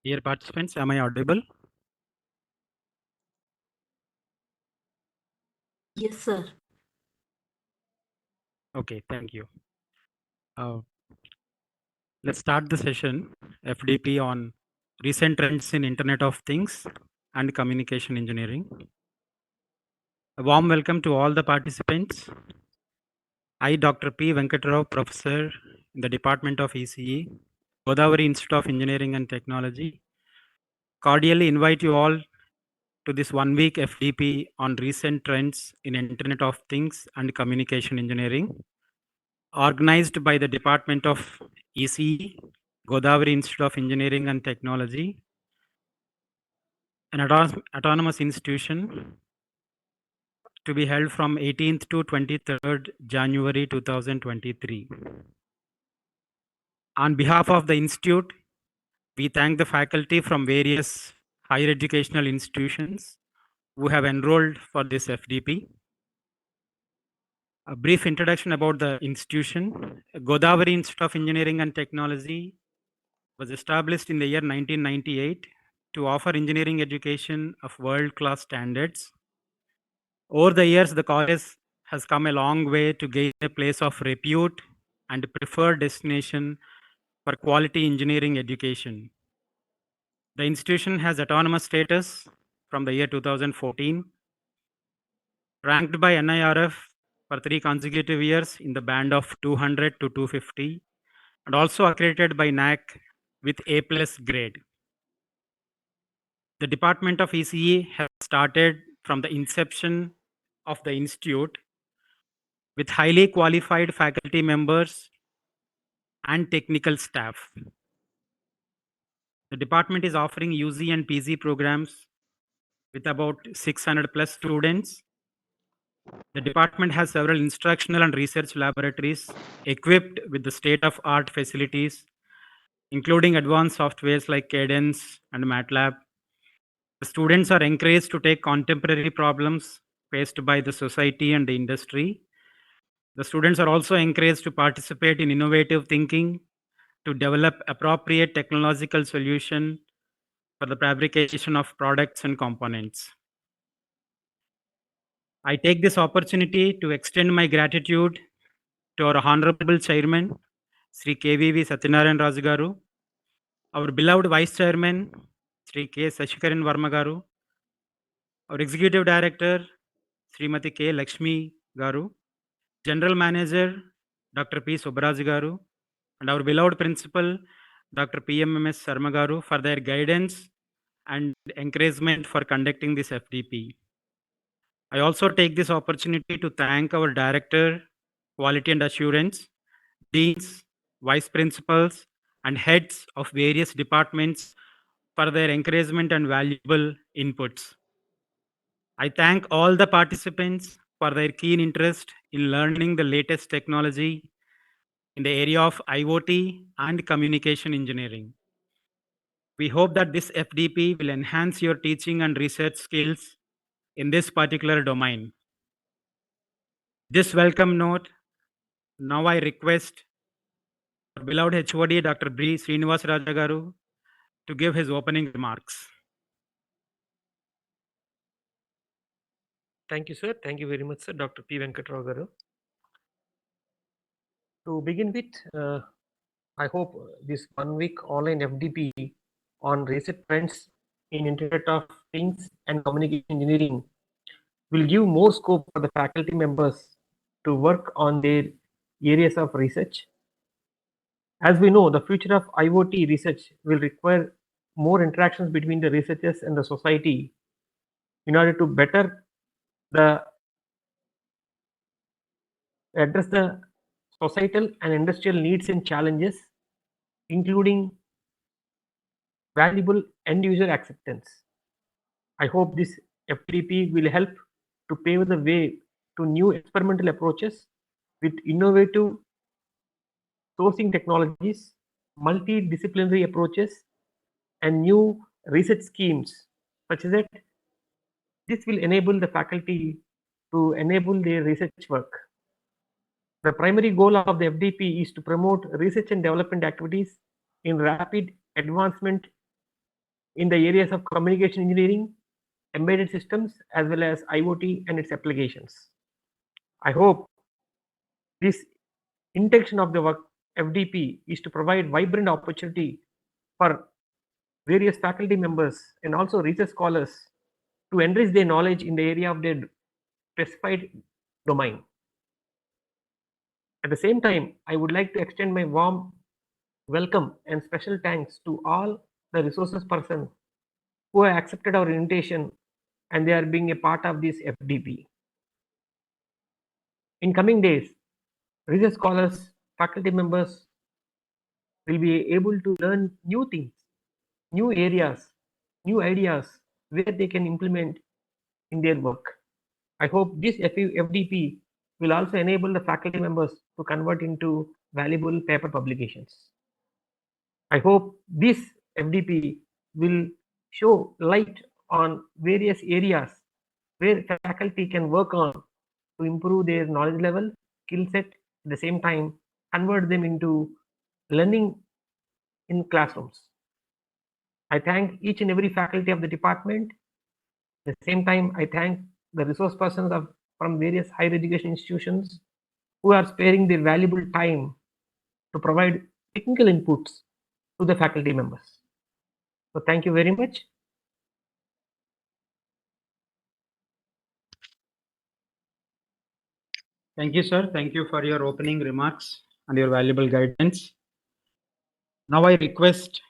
Dear participants, am I audible? Yes, sir. Okay, thank you. Uh, let's start the session FDP on recent trends in Internet of Things and communication engineering. A warm welcome to all the participants. I, Dr. P. Venkatrao, Professor in the Department of ECE, Godavari Institute of Engineering and Technology, cordially invite you all to this 1 week FDP on recent trends in Internet of Things and communication engineering, organized by the Department of ECE, Godavari Institute of Engineering and Technology, an autonomous institution to be held from 18th to 23rd January 2023. On behalf of the institute, we thank the faculty from various higher educational institutions who have enrolled for this FDP. A brief introduction about the institution. Godavari Institute of Engineering and Technology was established in the year 1998 to offer engineering education of world-class standards. Over the years, the college has come a long way to gain a place of repute and preferred destination for quality engineering education. The institution has autonomous status from the year 2014, ranked by NIRF for 3 consecutive years in the band of 200 to 250, and also accredited by NAC with A+ grade. The Department of ECE has started from the inception of the institute with highly qualified faculty members and technical staff. The department is offering UG and PG programs with about 600 plus students. The department has several instructional and research laboratories equipped with the state-of-art facilities, including advanced softwares like Cadence and MATLAB. The students are encouraged to take contemporary problems faced by the society and the industry. The students are also encouraged to participate in innovative thinking to develop appropriate technological solution for the fabrication of products and components. I take this opportunity to extend my gratitude to our Honorable Chairman, Sri KVV Satyanarayan Raju Garu, our beloved Vice Chairman, Sri K. Sashikaran Varma Garu, our Executive Director, Srimati K. Lakshmi Garu, General Manager, Dr. P. Subbaraj Garu, and our beloved Principal, Dr. PMMS Sarma Garu, for their guidance and encouragement for conducting this FDP. I also take this opportunity to thank our Director, Quality and Assurance, Deans, Vice Principals, and heads of various departments for their encouragement and valuable inputs. I thank all the participants for their keen interest in learning the latest technology in the area of IoT and communication engineering. We hope that this FDP will enhance your teaching and research skills in this particular domain. This welcome note, now I request our beloved HOD Dr. B. Srinivas Raja Garu to give his opening remarks. Thank you, sir. Thank you very much, sir, Dr. P. Venkatrao Garu. To begin with, I hope this 1 week online FDP on recent trends in Internet of Things and communication engineering will give more scope for the faculty members to work on their areas of research. As we know, the future of IoT research will require more interactions between the researchers and the society in order to better the address the societal and industrial needs and challenges, including valuable end user acceptance. I hope this FTP will help to pave the way to new experimental approaches with innovative sourcing technologies, multidisciplinary approaches, and new research schemes, such that this will enable the faculty to enable their research work. The primary goal of the FDP is to promote research and development activities in rapid advancement in the areas of communication engineering, embedded systems, as well as IoT and its applications. I hope this intention of the work FDP is to provide vibrant opportunity for various faculty members and also research scholars to enrich their knowledge in the area of their specified domain. At the same time, I would like to extend my warm welcome and special thanks to all the resources person who have accepted our invitation and they are being a part of this FDP. In coming days, research scholars, faculty members will be able to learn new things, new areas, new ideas where they can implement in their work. I hope this FDP will also enable the faculty members to convert into valuable paper publications. I hope this FDP will show light on various areas where faculty can work on to improve their knowledge level, skill set, at the same time convert them into learning in classrooms. I thank each and every faculty of the department. At the same time, I thank the resource persons from various higher education institutions who are sparing their valuable time to provide technical inputs to the faculty members. So thank you very much. Thank you, sir. Thank you for your opening remarks and your valuable guidance. Now I request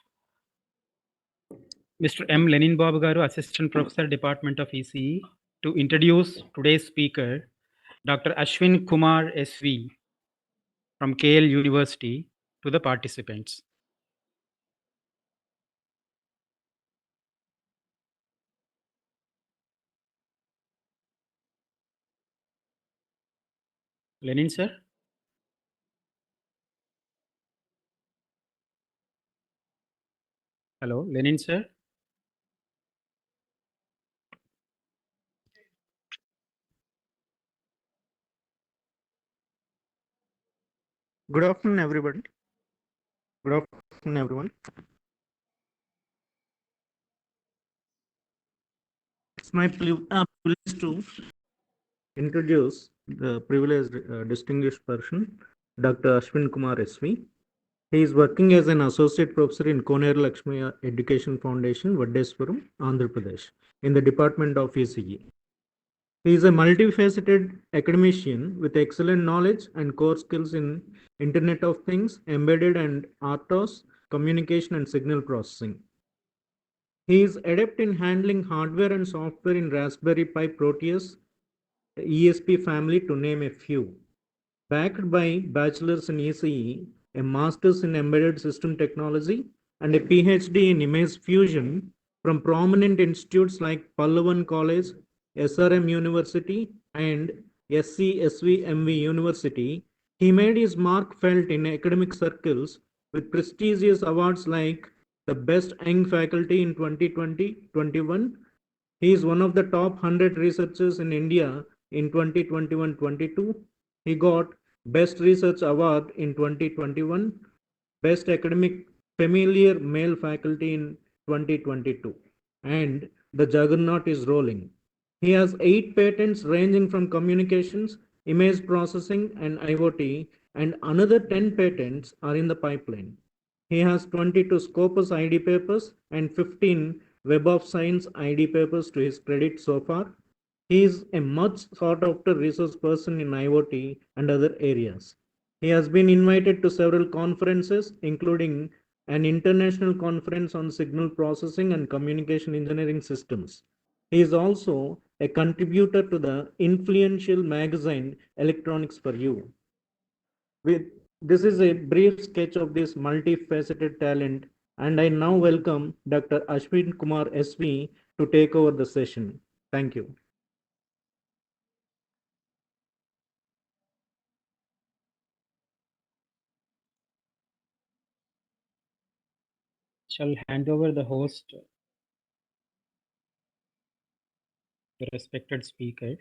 Mr. M. Lenin Babu Garu, Assistant Professor, Department of ECE, to introduce today's speaker, Dr. Ashwin Kumar SV from KL University, to the participants. Lenin, sir. Hello, Lenin, sir. Good afternoon, everybody. Good afternoon, everyone. It's my privilege to introduce the privileged distinguished person, Dr. Ashwin Kumar SV. He is working as an associate professor in Koneru Lakshmi Education Foundation, Vaddeswaram, Andhra Pradesh, in the Department of ECE. He is a multifaceted academician with excellent knowledge and core skills in Internet of Things, embedded and RTOS, communication and signal processing. He is adept in handling hardware and software in Raspberry Pi Proteus ESP family, to name a few. Backed by bachelor's in ECE, a master's in embedded system technology, and a PhD in image fusion from prominent institutes like Pallavan College, SRM University, and SCSVMV University, he made his mark felt in academic circles with prestigious awards like the Best Young Faculty in 2020-21. He is one of the top 100 researchers in India in 2021-22. He got Best Research Award in 2021, Best Academic Familiar Male Faculty in 2022, and the juggernaut is rolling. He has 8 patents ranging from communications, image processing, and IoT, and another 10 patents are in the pipeline. He has 22 Scopus ID papers and 15 Web of Science ID papers to his credit so far. He is a much sought after resource person in IoT and other areas. He has been invited to several conferences, including an international conference on signal processing and communication engineering systems. He is also a contributor to the influential magazine Electronics for You. This is a brief sketch of this multifaceted talent, and I now welcome Dr. Ashwin Kumar SV to take over the session. Thank you. Shall hand over the host to the respected speaker.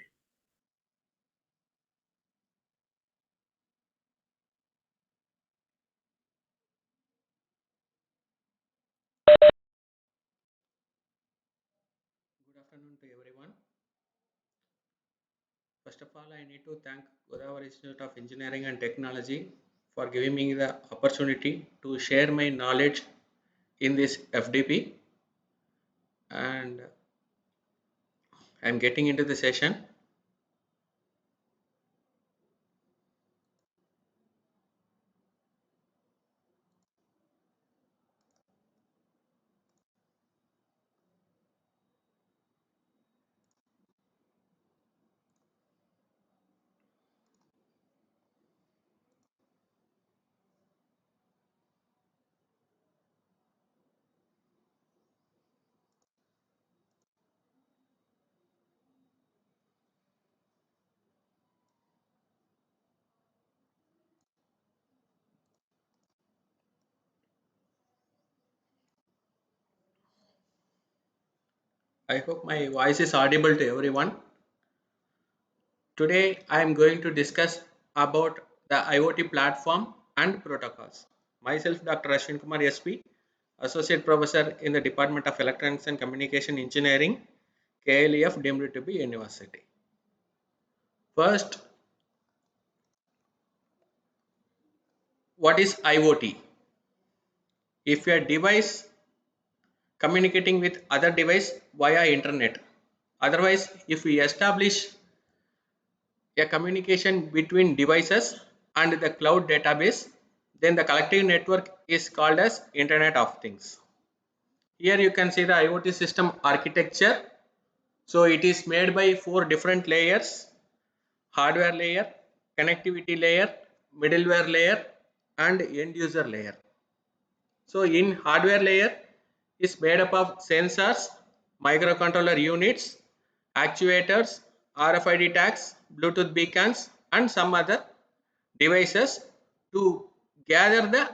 afternoon to everyone. First of all, I need to thank Godavari Institute of Engineering and Technology for giving me the opportunity to share my knowledge in this FDP, and I'm getting into the session. I hope my voice is audible to everyone. Today, I am going to discuss about the IoT platform and protocols. Myself, Dr. Ashwin Kumar SP, Associate Professor in the Department of Electronics and Communication Engineering, KLEF, deemed to be University. First, what is IoT? If your device communicating with other device via internet. Otherwise, if we establish a communication between devices and the cloud database, then the collective network is called as Internet of Things. Here you can see the IoT system architecture. So it is made by 4 different layers: hardware layer, connectivity layer, middleware layer, and end user layer. So in hardware layer is made up of sensors, microcontroller units, actuators, RFID tags, Bluetooth beacons, and some other devices to gather the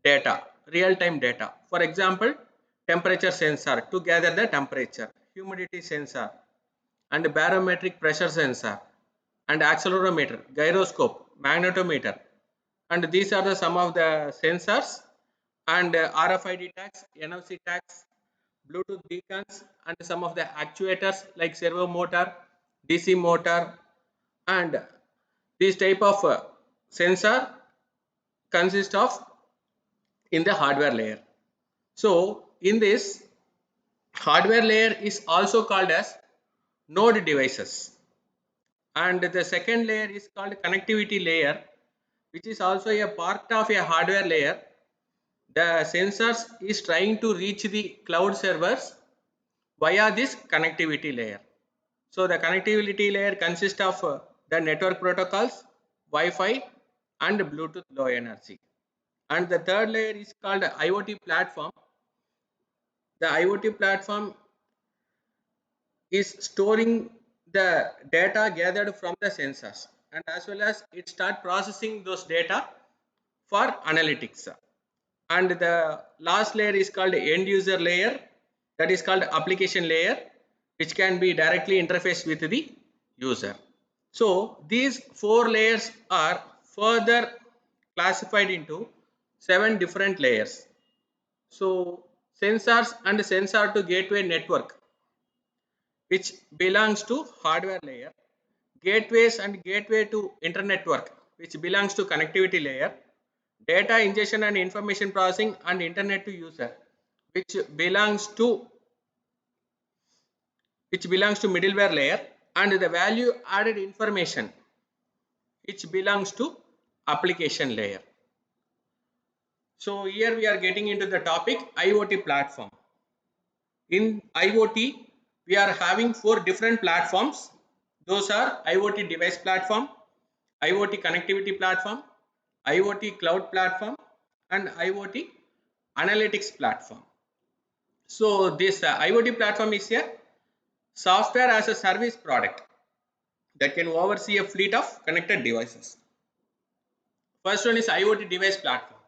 data, real-time data. For example, temperature sensor to gather the temperature, humidity sensor, and barometric pressure sensor, and accelerometer, gyroscope, magnetometer, and these are the some of the sensors, and RFID tags, NFC tags, Bluetooth beacons, and some of the actuators like servo motor, DC motor, and these type of sensor consist of in the hardware layer. So in this hardware layer is also called as node devices, and the second layer is called connectivity layer, which is also a part of a hardware layer. The sensors is trying to reach the cloud servers via this connectivity layer. So the connectivity layer consists of the network protocols, Wi-Fi, and Bluetooth low energy. And the third layer is called IoT platform. The IoT platform is storing the data gathered from the sensors, and as well as it start processing those data for analytics. And the last layer is called end user layer, that is called application layer, which can be directly interfaced with the user. So these 4 layers are further classified into 7 different layers. So sensors and sensor to gateway network, which belongs to hardware layer, gateways and gateway to internet network, which belongs to connectivity layer, data ingestion and information processing and internet to user, which belongs to middleware layer, and the value added information, which belongs to application layer. So here we are getting into the topic IoT platform. In IoT, we are having 4 different platforms. Those are IoT device platform, IoT connectivity platform, IoT cloud platform, and IoT analytics platform. So this IoT platform is a software as a service product that can oversee a fleet of connected devices. First one is IoT device platform.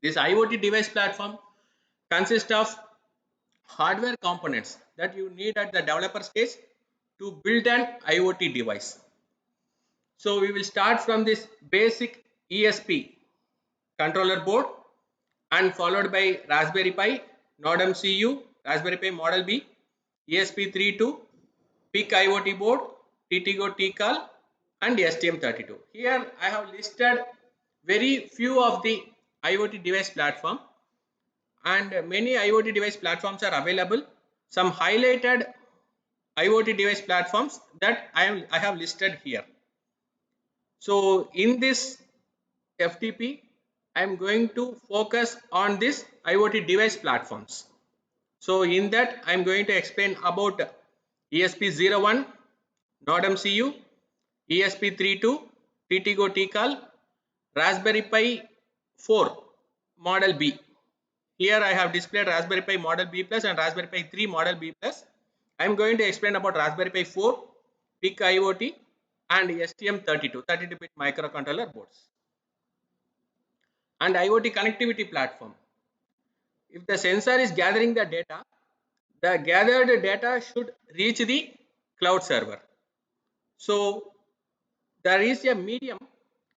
This IoT device platform consists of hardware components that you need at the developer stage to build an IoT device. So we will start from this basic ESP controller board, and followed by Raspberry Pi, Node MCU, Raspberry Pi Model B, ESP32, PIC IoT board, TTGO TCAL, and STM32. Here I have listed very few of the IoT device platform, and many IoT device platforms are available. Some highlighted IoT device platforms that I have listed here. So in this FTP, I am going to focus on this IoT device platforms. So in that I am going to explain about ESP01, NodeMCU, ESP32, TTGO TCAL, Raspberry Pi 4 Model B. Here I have displayed Raspberry Pi Model B Plus and Raspberry Pi 3 Model B Plus. I am going to explain about Raspberry Pi 4, PIC IoT, and STM32, 32-bit microcontroller boards. And IoT connectivity platform. If the sensor is gathering the data, the gathered data should reach the cloud server. So there is a medium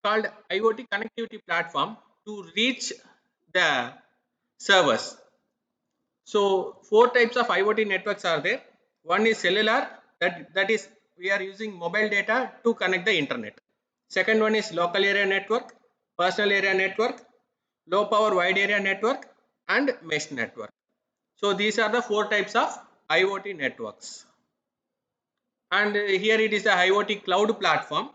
called IoT connectivity platform to reach the servers. So four types of IoT networks are there. One is cellular, that is we are using mobile data to connect the internet. Second one is local area network, personal area network, low power wide area network, and mesh network. So these are the four types of IoT networks. And here it is the IoT cloud platform.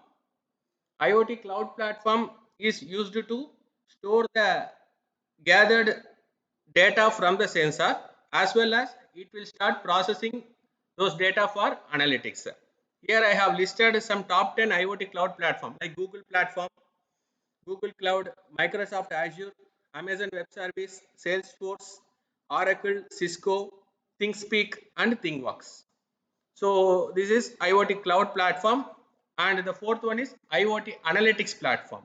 IoT cloud platform is used to store the gathered data from the sensor, as well as it will start processing those data for analytics. Here I have listed some top 10 IoT cloud platform like Google platform, Google Cloud, Microsoft Azure, Amazon Web Service, Salesforce, Oracle, Cisco, ThinkSpeak, and ThinkWorks. So this is IoT cloud platform, and the fourth one is IoT analytics platform.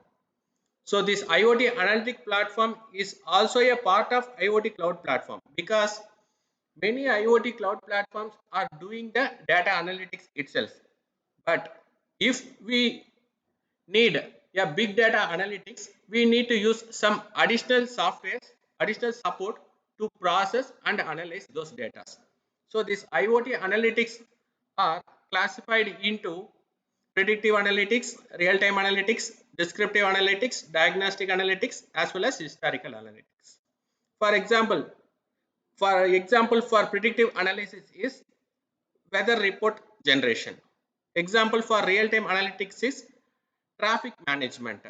So this IoT analytic platform is also a part of IoT cloud platform, because many IoT cloud platforms are doing the data analytics itself. But if we need a big data analytics, we need to use some additional software, additional support to process and analyze those data. So this IoT analytics are classified into predictive analytics, real-time analytics, descriptive analytics, diagnostic analytics, as well as historical analytics. For example, for predictive analysis is weather report generation. Example for real-time analytics is traffic management.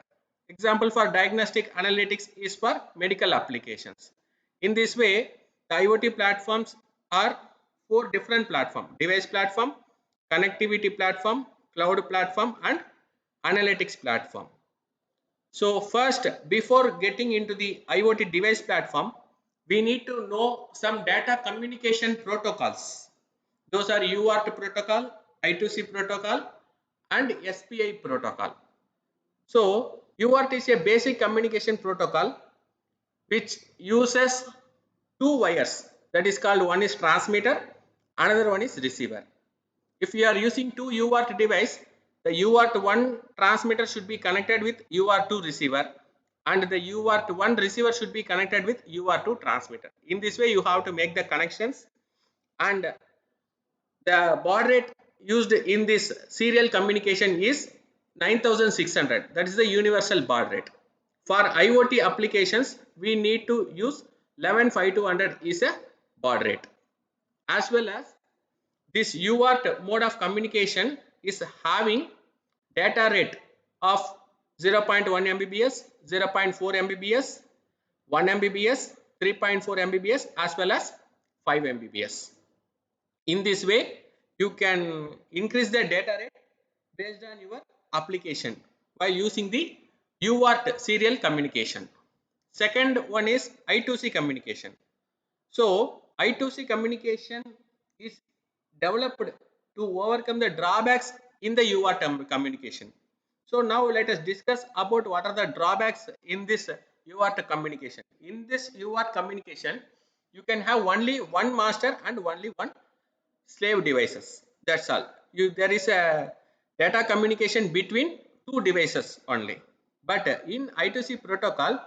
Example for diagnostic analytics is for medical applications. In this way, the IoT platforms are four different platforms: device platform, connectivity platform, cloud platform, and analytics platform. So first, before getting into the IoT device platform, we need to know some data communication protocols. Those are UART protocol, I2C protocol, and SPI protocol. So UART is a basic communication protocol which uses two wires, that is called, one is transmitter, another one is receiver. If you are using two UART device, the UART1 transmitter should be connected with UART2 receiver, and the UART1 receiver should be connected with UART2 transmitter. In this way you have to make the connections, and the baud rate used in this serial communication is 9600. That is the universal baud rate. For IoT applications, we need to use 11500 is a baud rate. As well as this UART mode of communication is having data rate of 0.1 Mbps, 0.4 Mbps, 1 Mbps, 3.4 Mbps, as well as 5 Mbps. In this way, you can increase the data rate based on your application by using the UART serial communication. Second one is I2C communication. So I2C communication is developed to overcome the drawbacks in the UART communication. So now let us discuss about what are the drawbacks in this UART communication. In this UART communication, you can have only one master and only one slave devices. That's all. There is a data communication between two devices only. But in I2C protocol,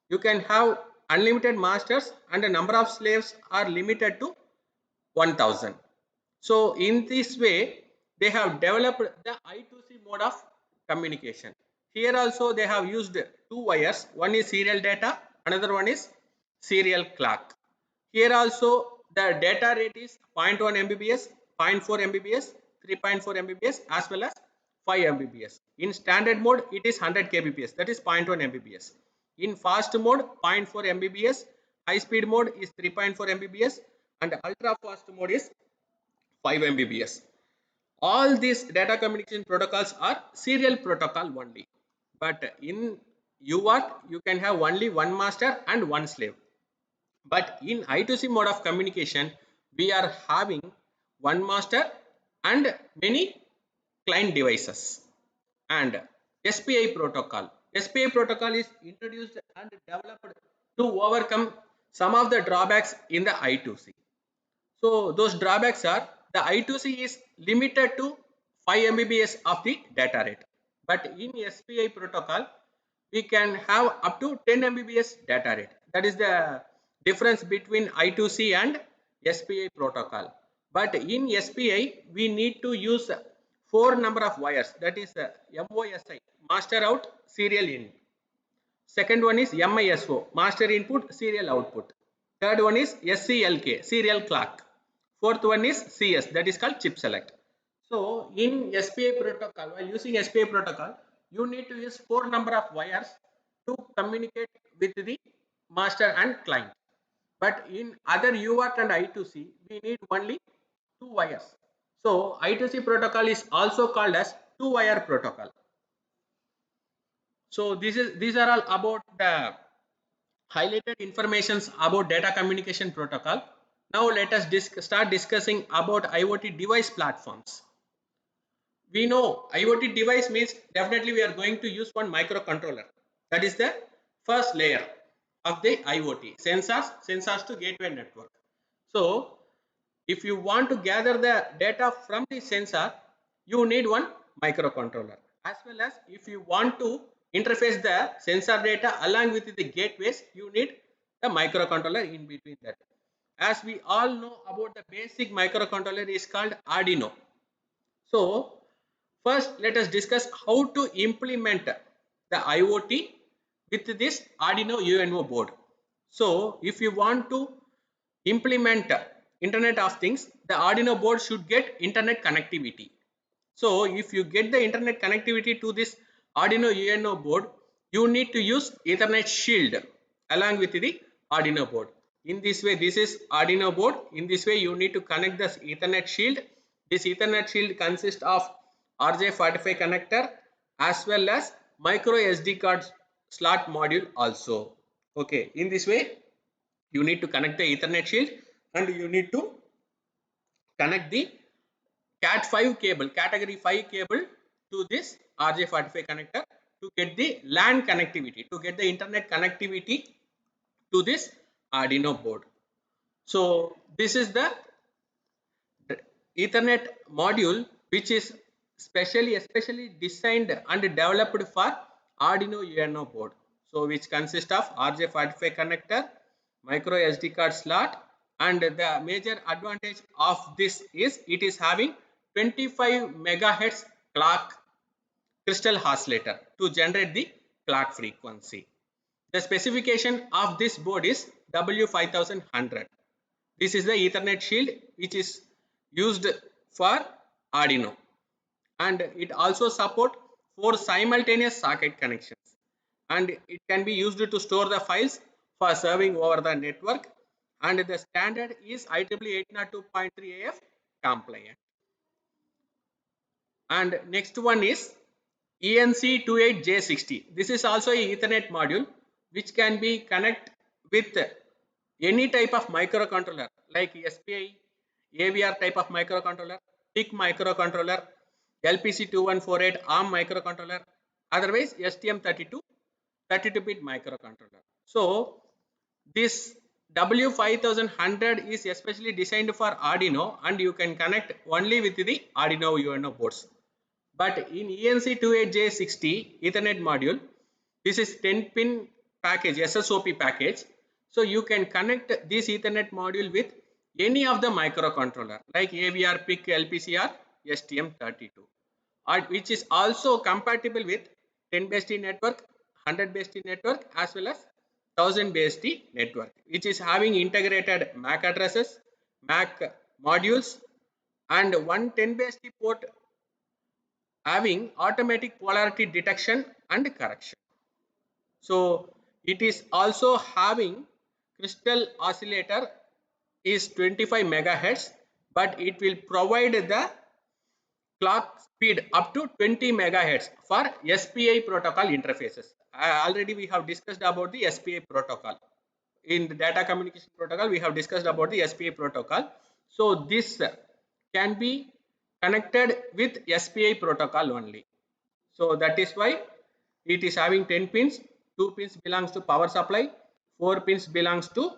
you can have unlimited masters and the number of slaves are limited to 1000. So in this way, they have developed the I2C mode of communication. Here also they have used two wires. One is serial data, another one is serial clock. Here also the data rate is 0.1 Mbps, 0.4 Mbps, 3.4 Mbps as well as 5 Mbps. In standard mode it is 100 kbps, that is 0.1 Mbps. In fast mode 0.4 Mbps, high speed mode is 3.4 Mbps and ultra fast mode is 5 Mbps. All these data communication protocols are serial protocol only. But in UART you can have only one master and one slave. But in I2C mode of communication, we are having one master and many client devices. And SPI protocol. SPI protocol is introduced and developed to overcome some of the drawbacks in the I2C. So those drawbacks are the I2C is limited to 5 Mbps of the data rate. But in SPI protocol, we can have up to 10 Mbps data rate. That is the difference between I2C and SPI protocol. But in SPI, we need to use 4 number of wires. That is MOSI, master out, serial in. Second one is MISO, master input, serial output. Third one is SCLK, serial clock. Fourth one is CS, that is called chip select. So in SPI protocol, while using SPI protocol, you need to use 4 number of wires to communicate with the master and client. But in other UART and I2C, we need only 2 wires. So I2C protocol is also called as 2-wire protocol. So these are all about the highlighted informations about data communication protocol. Now let us start discussing about IoT device platforms. We know IoT device means definitely we are going to use one microcontroller. That is the first layer of the IoT, sensors to gateway network. So if you want to gather the data from the sensor, you need one microcontroller. As well as if you want to interface the sensor data along with the gateways, you need the microcontroller in between that. As we all know about the basic microcontroller is called Arduino. So first let us discuss how to implement the IoT with this Arduino UNO board. So if you want to implement Internet of Things, the Arduino board should get internet connectivity. So if you get the internet connectivity to this Arduino UNO board, you need to use Ethernet shield along with the Arduino board. In this way, this is Arduino board. In this way, you need to connect this Ethernet shield. This Ethernet shield consists of RJ45 connector as well as micro SD card slot module also. Okay, in this way, you need to connect the Ethernet shield and you need to connect the Cat5 cable, category 5 cable to this RJ45 connector to get the LAN connectivity, to get the internet connectivity to this Arduino board. So this is the Ethernet module which is especially designed and developed for Arduino UNO board. So which consists of RJ45 connector, micro SD card slot, and the major advantage of this is it is having 25 megahertz clock crystal oscillator to generate the clock frequency. The specification of this board is W5100. This is the Ethernet shield which is used for Arduino, and it also support 4 simultaneous socket connections, and it can be used to store the files for serving over the network, and the standard is IEEE 802.3 AF compliant. And next one is ENC28J60. This is also a Ethernet module which can be connect with any type of microcontroller like SPI, AVR type of microcontroller, TIC microcontroller, LPC2148 ARM microcontroller, otherwise STM32 32-bit microcontroller. So this W5100 is especially designed for Arduino and you can connect only with the Arduino UNO boards. But in ENC28J60 Ethernet module, this is 10-pin package, SSOP package. So you can connect this Ethernet module with any of the microcontroller like AVR, PIC, LPCR, STM32, which is also compatible with 10 base T network, 100 base T network as well as 1000 base T network, which is having integrated MAC addresses, MAC modules, and one 10 base T port having automatic polarity detection and correction. So it is also having crystal oscillator is 25 megahertz, but it will provide the clock speed up to 20 megahertz for SPI protocol interfaces. Already we have discussed about the SPI protocol. In the data communication protocol, we have discussed about the SPI protocol. So this can be connected with SPI protocol only. So that is why it is having 10 pins, 2 pins belongs to power supply, 4 pins belongs to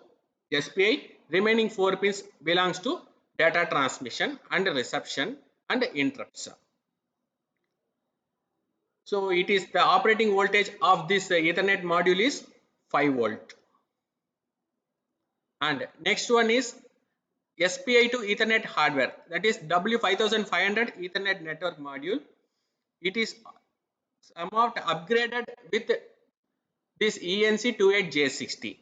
SPI, remaining 4 pins belongs to data transmission and reception and interrupts. So it is the operating voltage of this Ethernet module is 5 volt. And next one is SPI to Ethernet hardware, that is W5500 Ethernet network module. It is somewhat upgraded with this ENC28J60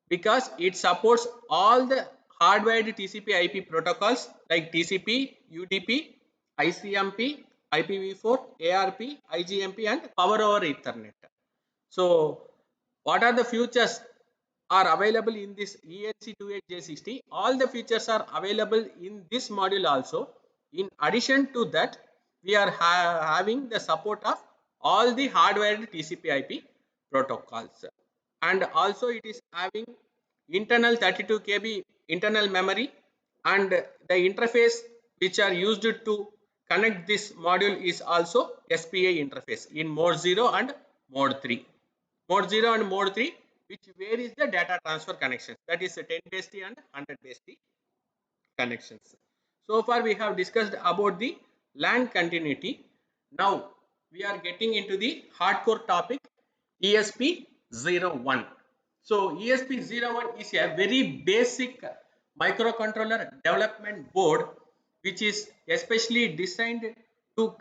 because it supports all the hardwired TCP IP protocols like TCP, UDP, ICMP, IPv4, ARP, IGMP and power over Ethernet. So what are the features are available in this ENC28J60? All the features are available in this module also. In addition to that, we are having the support of all the hardwired TCP IP protocols, and also it is having internal 32 KB internal memory, and the interface which are used to connect this module is also SPI interface in mode 0 and mode 3. Mode 0 and mode 3, which varies the data transfer connections, that is 10 base T and 100 base T connections. So far we have discussed about the LAN continuity. Now we are getting into the hardcore topic, ESP01. So ESP01 is a very basic microcontroller development board which is especially designed to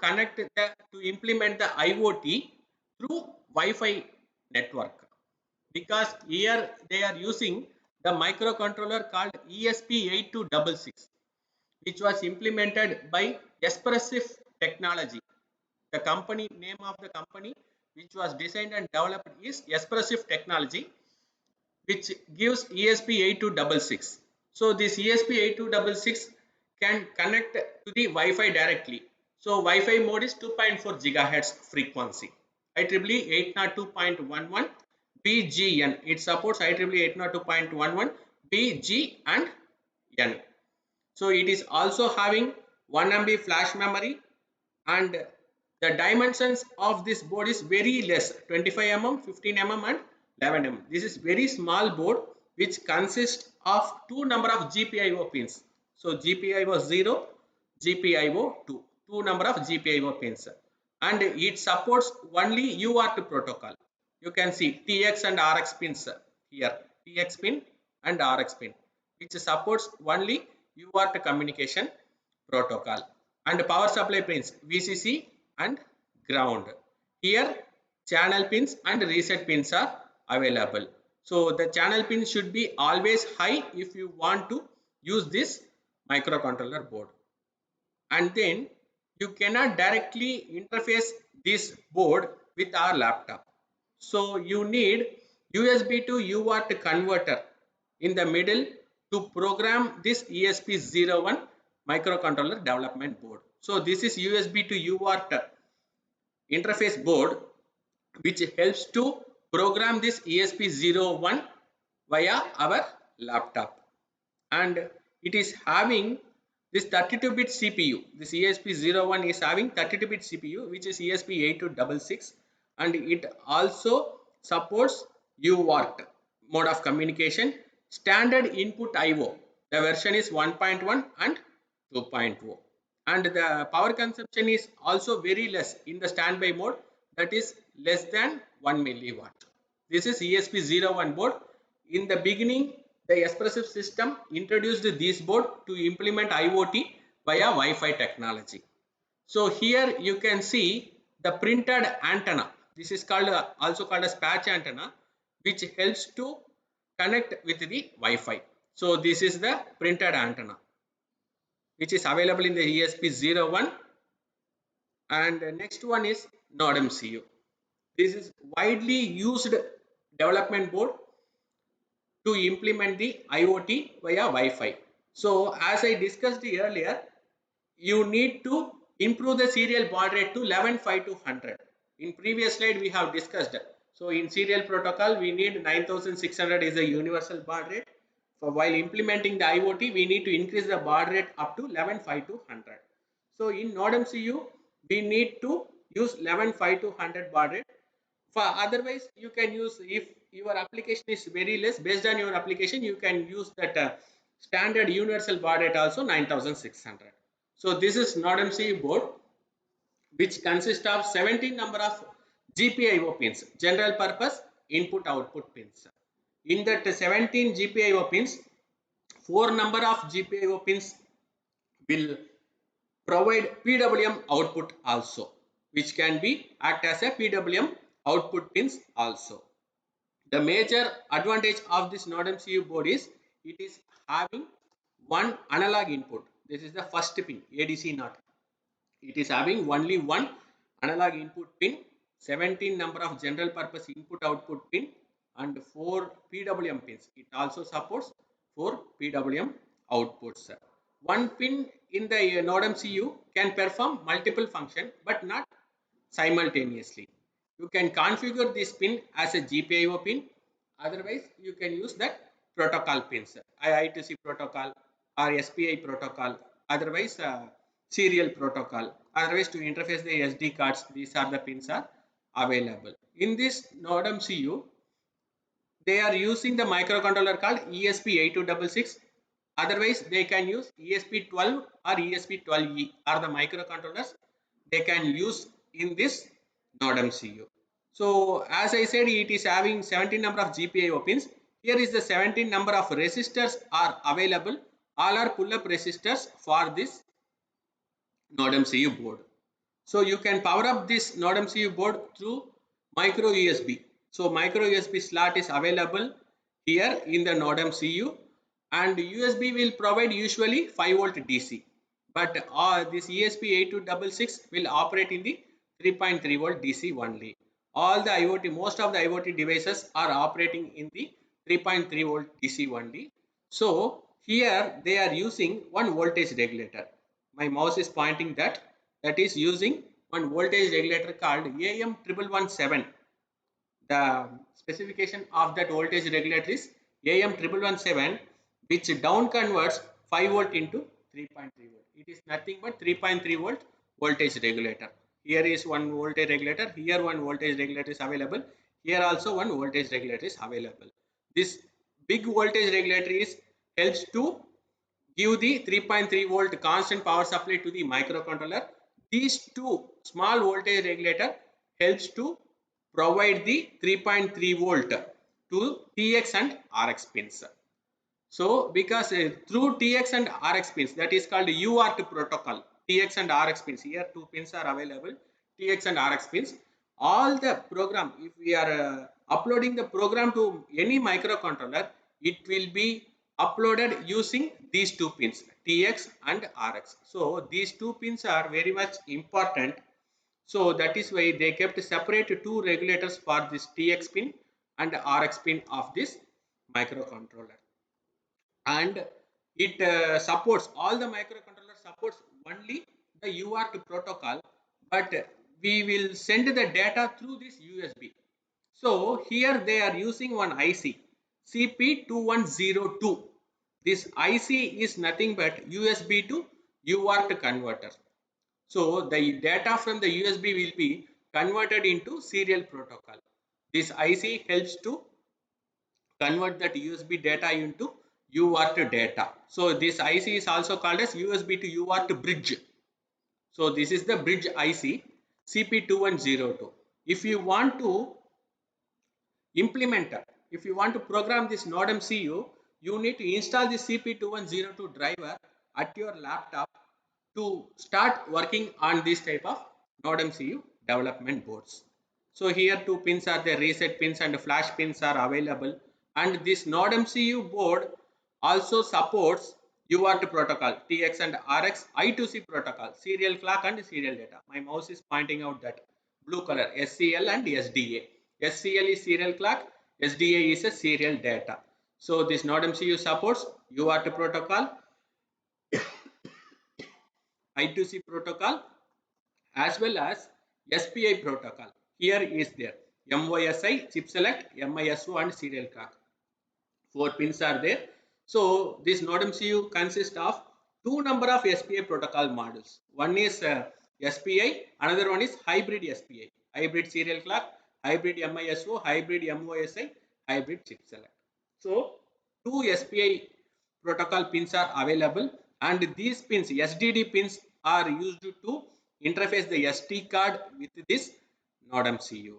implement the IoT through Wi-Fi network, because here they are using the microcontroller called ESP8266, which was implemented by Espressif Technology. The company name of the company which was designed and developed is Espressif Technology, which gives ESP8266. So this ESP8266 can connect to the Wi-Fi directly. So Wi-Fi mode is 2.4 gigahertz frequency. IEEE 802.11 BGN. It supports IEEE 802.11 BG and N. So it is also having 1 MB flash memory, and the dimensions of this board is very less, 25 mm, 15 mm and 11 mm. This is very small board which consists of two number of GPIO pins. So GPIO 0, GPIO 2, two number of GPIO pins, and it supports only UART protocol. You can see TX and RX pins here, TX pin and RX pin, which supports only UART communication protocol, and power supply pins VCC and ground. Here channel pins and reset pins are available. So the channel pin should be always high if you want to use this microcontroller board, and then you cannot directly interface this board with our laptop. So you need USB to UART converter in the middle to program this ESP01 microcontroller development board. So this is USB to UART interface board which helps to program this ESP01 via our laptop, and it is having this 32-bit CPU. This ESP01 is having 32-bit CPU which is ESP8266, and it also supports UART mode of communication, standard input IO. The version is 1.1 and 2.0, and the power consumption is also very less in the standby mode, that is less than 1 milliwatt. This is ESP01 board. In the beginning The expressive system introduced this board to implement IoT via Wi-Fi technology. So here you can see the printed antenna. This is called also called as patch antenna, which helps to connect with the Wi-Fi. So this is the printed antenna, which is available in the ESP01, and the next one is NodeMCU. This is widely used development board to implement the IoT via Wi-Fi. So as I discussed earlier, you need to improve the serial baud rate to 11.5 to 100. In previous slide we have discussed. So in serial protocol we need 9600 is a universal baud rate. For while implementing the IoT we need to increase the baud rate up to 11.5 to 100. So in NodeMCU we need to use 11.5 to 100 baud rate. For otherwise you can use, if your application is very less, based on your application you can use that standard universal baud rate also 9600. So this is NodeMCU board, which consists of 17 number of GPIO pins, general purpose input output pins. In that 17 GPIO pins, 4 number of GPIO pins will provide PWM output also, which can be act as a PWM output pins also. The major advantage of this NodeMCU board is it is having one analog input. This is the first pin, ADC not. It is having only one analog input pin, 17 number of general purpose input output pin, and 4 PWM pins. It also supports 4 PWM outputs. One pin in the NodeMCU can perform multiple functions but not simultaneously. You can configure this pin as a GPIO pin. Otherwise, you can use that protocol pins, I2C protocol or SPI protocol. Otherwise, serial protocol. Otherwise, to interface the SD cards, these are the pins are available. In this NodeMCU, they are using the microcontroller called ESP8266. Otherwise, they can use ESP12 or ESP12E are the microcontrollers they can use in this NodeMCU. So as I said, it is having 17 number of GPIO pins. Here is the 17 number of resistors are available. All are pull-up resistors for this NodeMCU board. So you can power up this NodeMCU board through micro USB. So micro USB slot is available here in the NodeMCU, and USB will provide usually 5 volt DC. But this ESP8266 will operate in the 3.3 volt DC only. All the IoT, most of the IoT devices are operating in the 3.3 volt DC only. So here they are using one voltage regulator. My mouse is pointing that is using one voltage regulator called AM1117. The specification of that voltage regulator is AM1117, which down converts 5 volt into 3.3 volt. It is nothing but 3.3 volt voltage regulator. Here is one voltage regulator, here one voltage regulator is available, here also one voltage regulator is available. This big voltage regulator is helps to give the 3.3 volt constant power supply to the microcontroller. These two small voltage regulator helps to provide the 3.3 volt to TX and RX pins. So because through TX and RX pins, that is called UART protocol, TX and RX pins, here two pins are available, TX and RX pins. All the program, if we are uploading the program to any microcontroller, it will be uploaded using these two pins, TX and RX. So these two pins are very much important. So that is why they kept separate two regulators for this TX pin and RX pin of this microcontroller. And it supports, all the microcontroller supports only the UART protocol, but we will send the data through this USB. So here they are using one IC CP2102. This IC is nothing but USB to UART converter. So the data from the USB will be converted into serial protocol. This IC helps to convert that USB data into UART data. So this IC is also called as USB to UART bridge. So this is the bridge IC CP2102. If you want to implement, if you want to program this NodeMCU, you need to install the CP2102 driver at your laptop to start working on this type of Node MCU development boards. So here two pins are the reset pins and flash pins are available, and this Node MCU board also supports UART protocol, TX and RX, I2C protocol, serial clock and serial data. My mouse is pointing out that blue color, SCL and SDA. SCL is serial clock, SDA is a serial data. So this Node MCU supports UART protocol, I2C protocol as well as SPI protocol. Here is there MYSI, chip select, MISO and serial clock. 4 pins are there. So this Node MCU consists of two number of SPI protocol modules. One is SPI, another one is hybrid SPI, hybrid serial clock, hybrid MISO, hybrid MOSI, hybrid chip select. So two SPI protocol pins are available, and these pins, SDD pins, are used to interface the SD card with this Node MCU.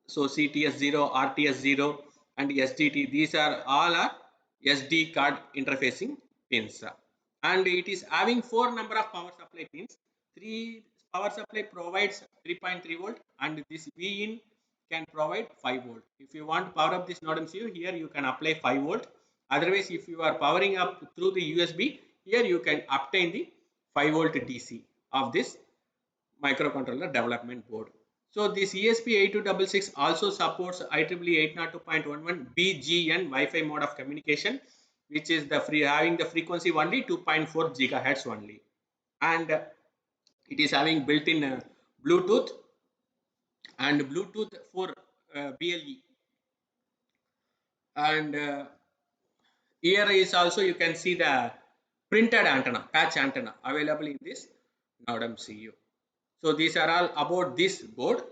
So CTS0, RTS0 and SDT, these are all are SD card interfacing pins, and it is having 4 number of power supply pins. 3 power supply provides 3.3 volt and this V-in can provide 5 volt. If you want to power up this Node MCU, here you can apply 5 volt. Otherwise, if you are powering up through the USB, here you can obtain the 5 volt DC of this microcontroller development board. So this ESP8266 also supports IEEE 802.11 BGN Wi-Fi mode of communication, which is the having the frequency only 2.4 gigahertz only, and it is having built-in Bluetooth and Bluetooth for BLE, and here is also you can see the printed antenna, patch antenna available in this Node MCU. So these are all about this board,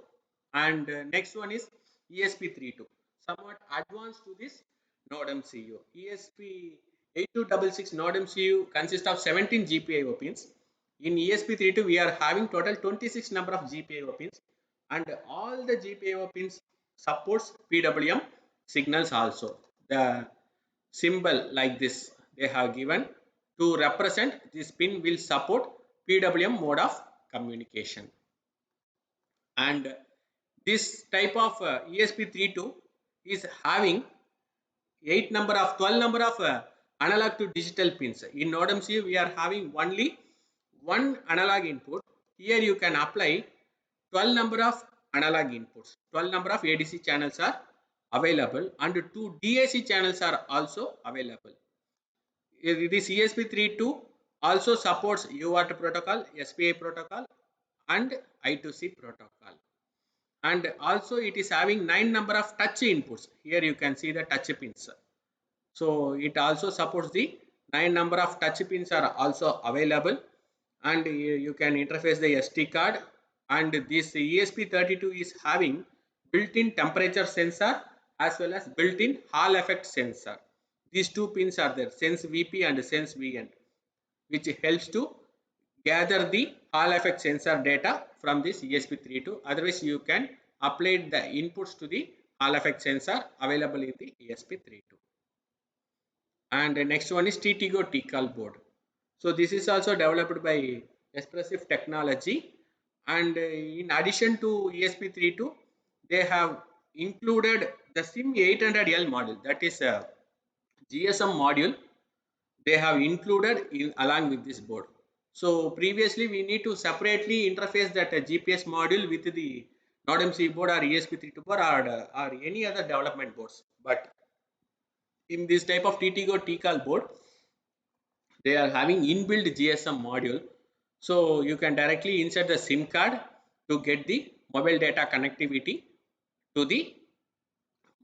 and next one is ESP32, somewhat advanced to this Node MCU. ESP8266 Node MCU consists of 17 GPIO pins. In ESP32 we are having total 26 number of GPIO pins, and all the GPIO pins supports PWM signals also. The symbol like this they have given to represent this pin will support PWM mode of communication. And this type of ESP32 is having 12 number of analog to digital pins. In Node MCU we are having only one analog input. Here you can apply 12 number of analog inputs. 12 number of ADC channels are available and 2 DAC channels are also available. This ESP32 also supports UART protocol, SPI protocol and I2C protocol. And also it is having 9 number of touch inputs. Here you can see the touch pins. So it also supports the 9 number of touch pins are also available, and you can interface the SD card, and this ESP32 is having built-in temperature sensor as well as built-in Hall effect sensor. These two pins are there, sense VP and sense VN, which helps to gather the Hall effect sensor data from this ESP32. Otherwise, you can apply the inputs to the Hall effect sensor available in the ESP32. And the next one is TTGO TCAL board. So this is also developed by Expressive Technology, and in addition to ESP32, they have included the SIM 800L module, that is a GSM module they have included in along with this board. So previously we need to separately interface that GPS module with the Node MCU board or ESP32 board or any other development boards. But in this type of TTGO TCAL board, they are having inbuilt GSM module. So you can directly insert the SIM card to get the mobile data connectivity to the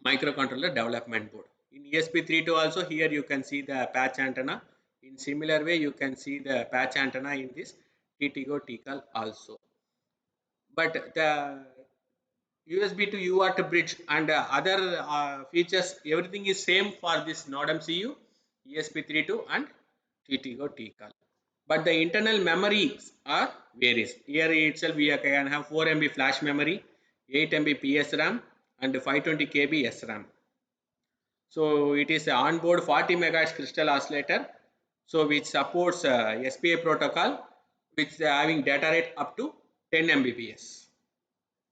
microcontroller development board. In ESP32 also, here you can see the patch antenna. In similar way, you can see the patch antenna in this TTGO TCAL also. But the USB to UART bridge and other features, everything is same for this Node MCU, ESP32 and TTGO TCAL. But the internal memories are varies. Here itself we can have 4 MB flash memory, 8 MB PS RAM and 520 KB SRAM. So it is an onboard 40 megahertz crystal oscillator, so which supports SPA protocol, which having data rate up to 10 Mbps.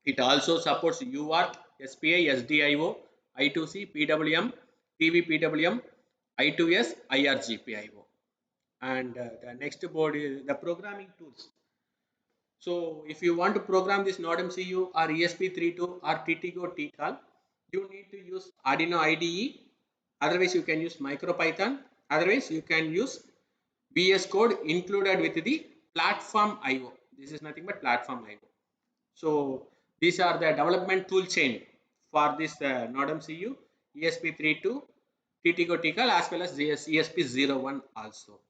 It also supports UART, SPI, SDIO, I2C, PWM, TV PWM, I2S, IRGPIO. And the next board is the programming tools. So if you want to program this NodeMCU or ESP32 or TTGO TCAL, you need to use Arduino IDE. Otherwise, you can use MicroPython. Otherwise, you can use VS Code included with the platform IO. This is nothing but platform IO. So these are the development tool chain for this NodeMCU, ESP32, TTGO TCAL as well as ESP01 also.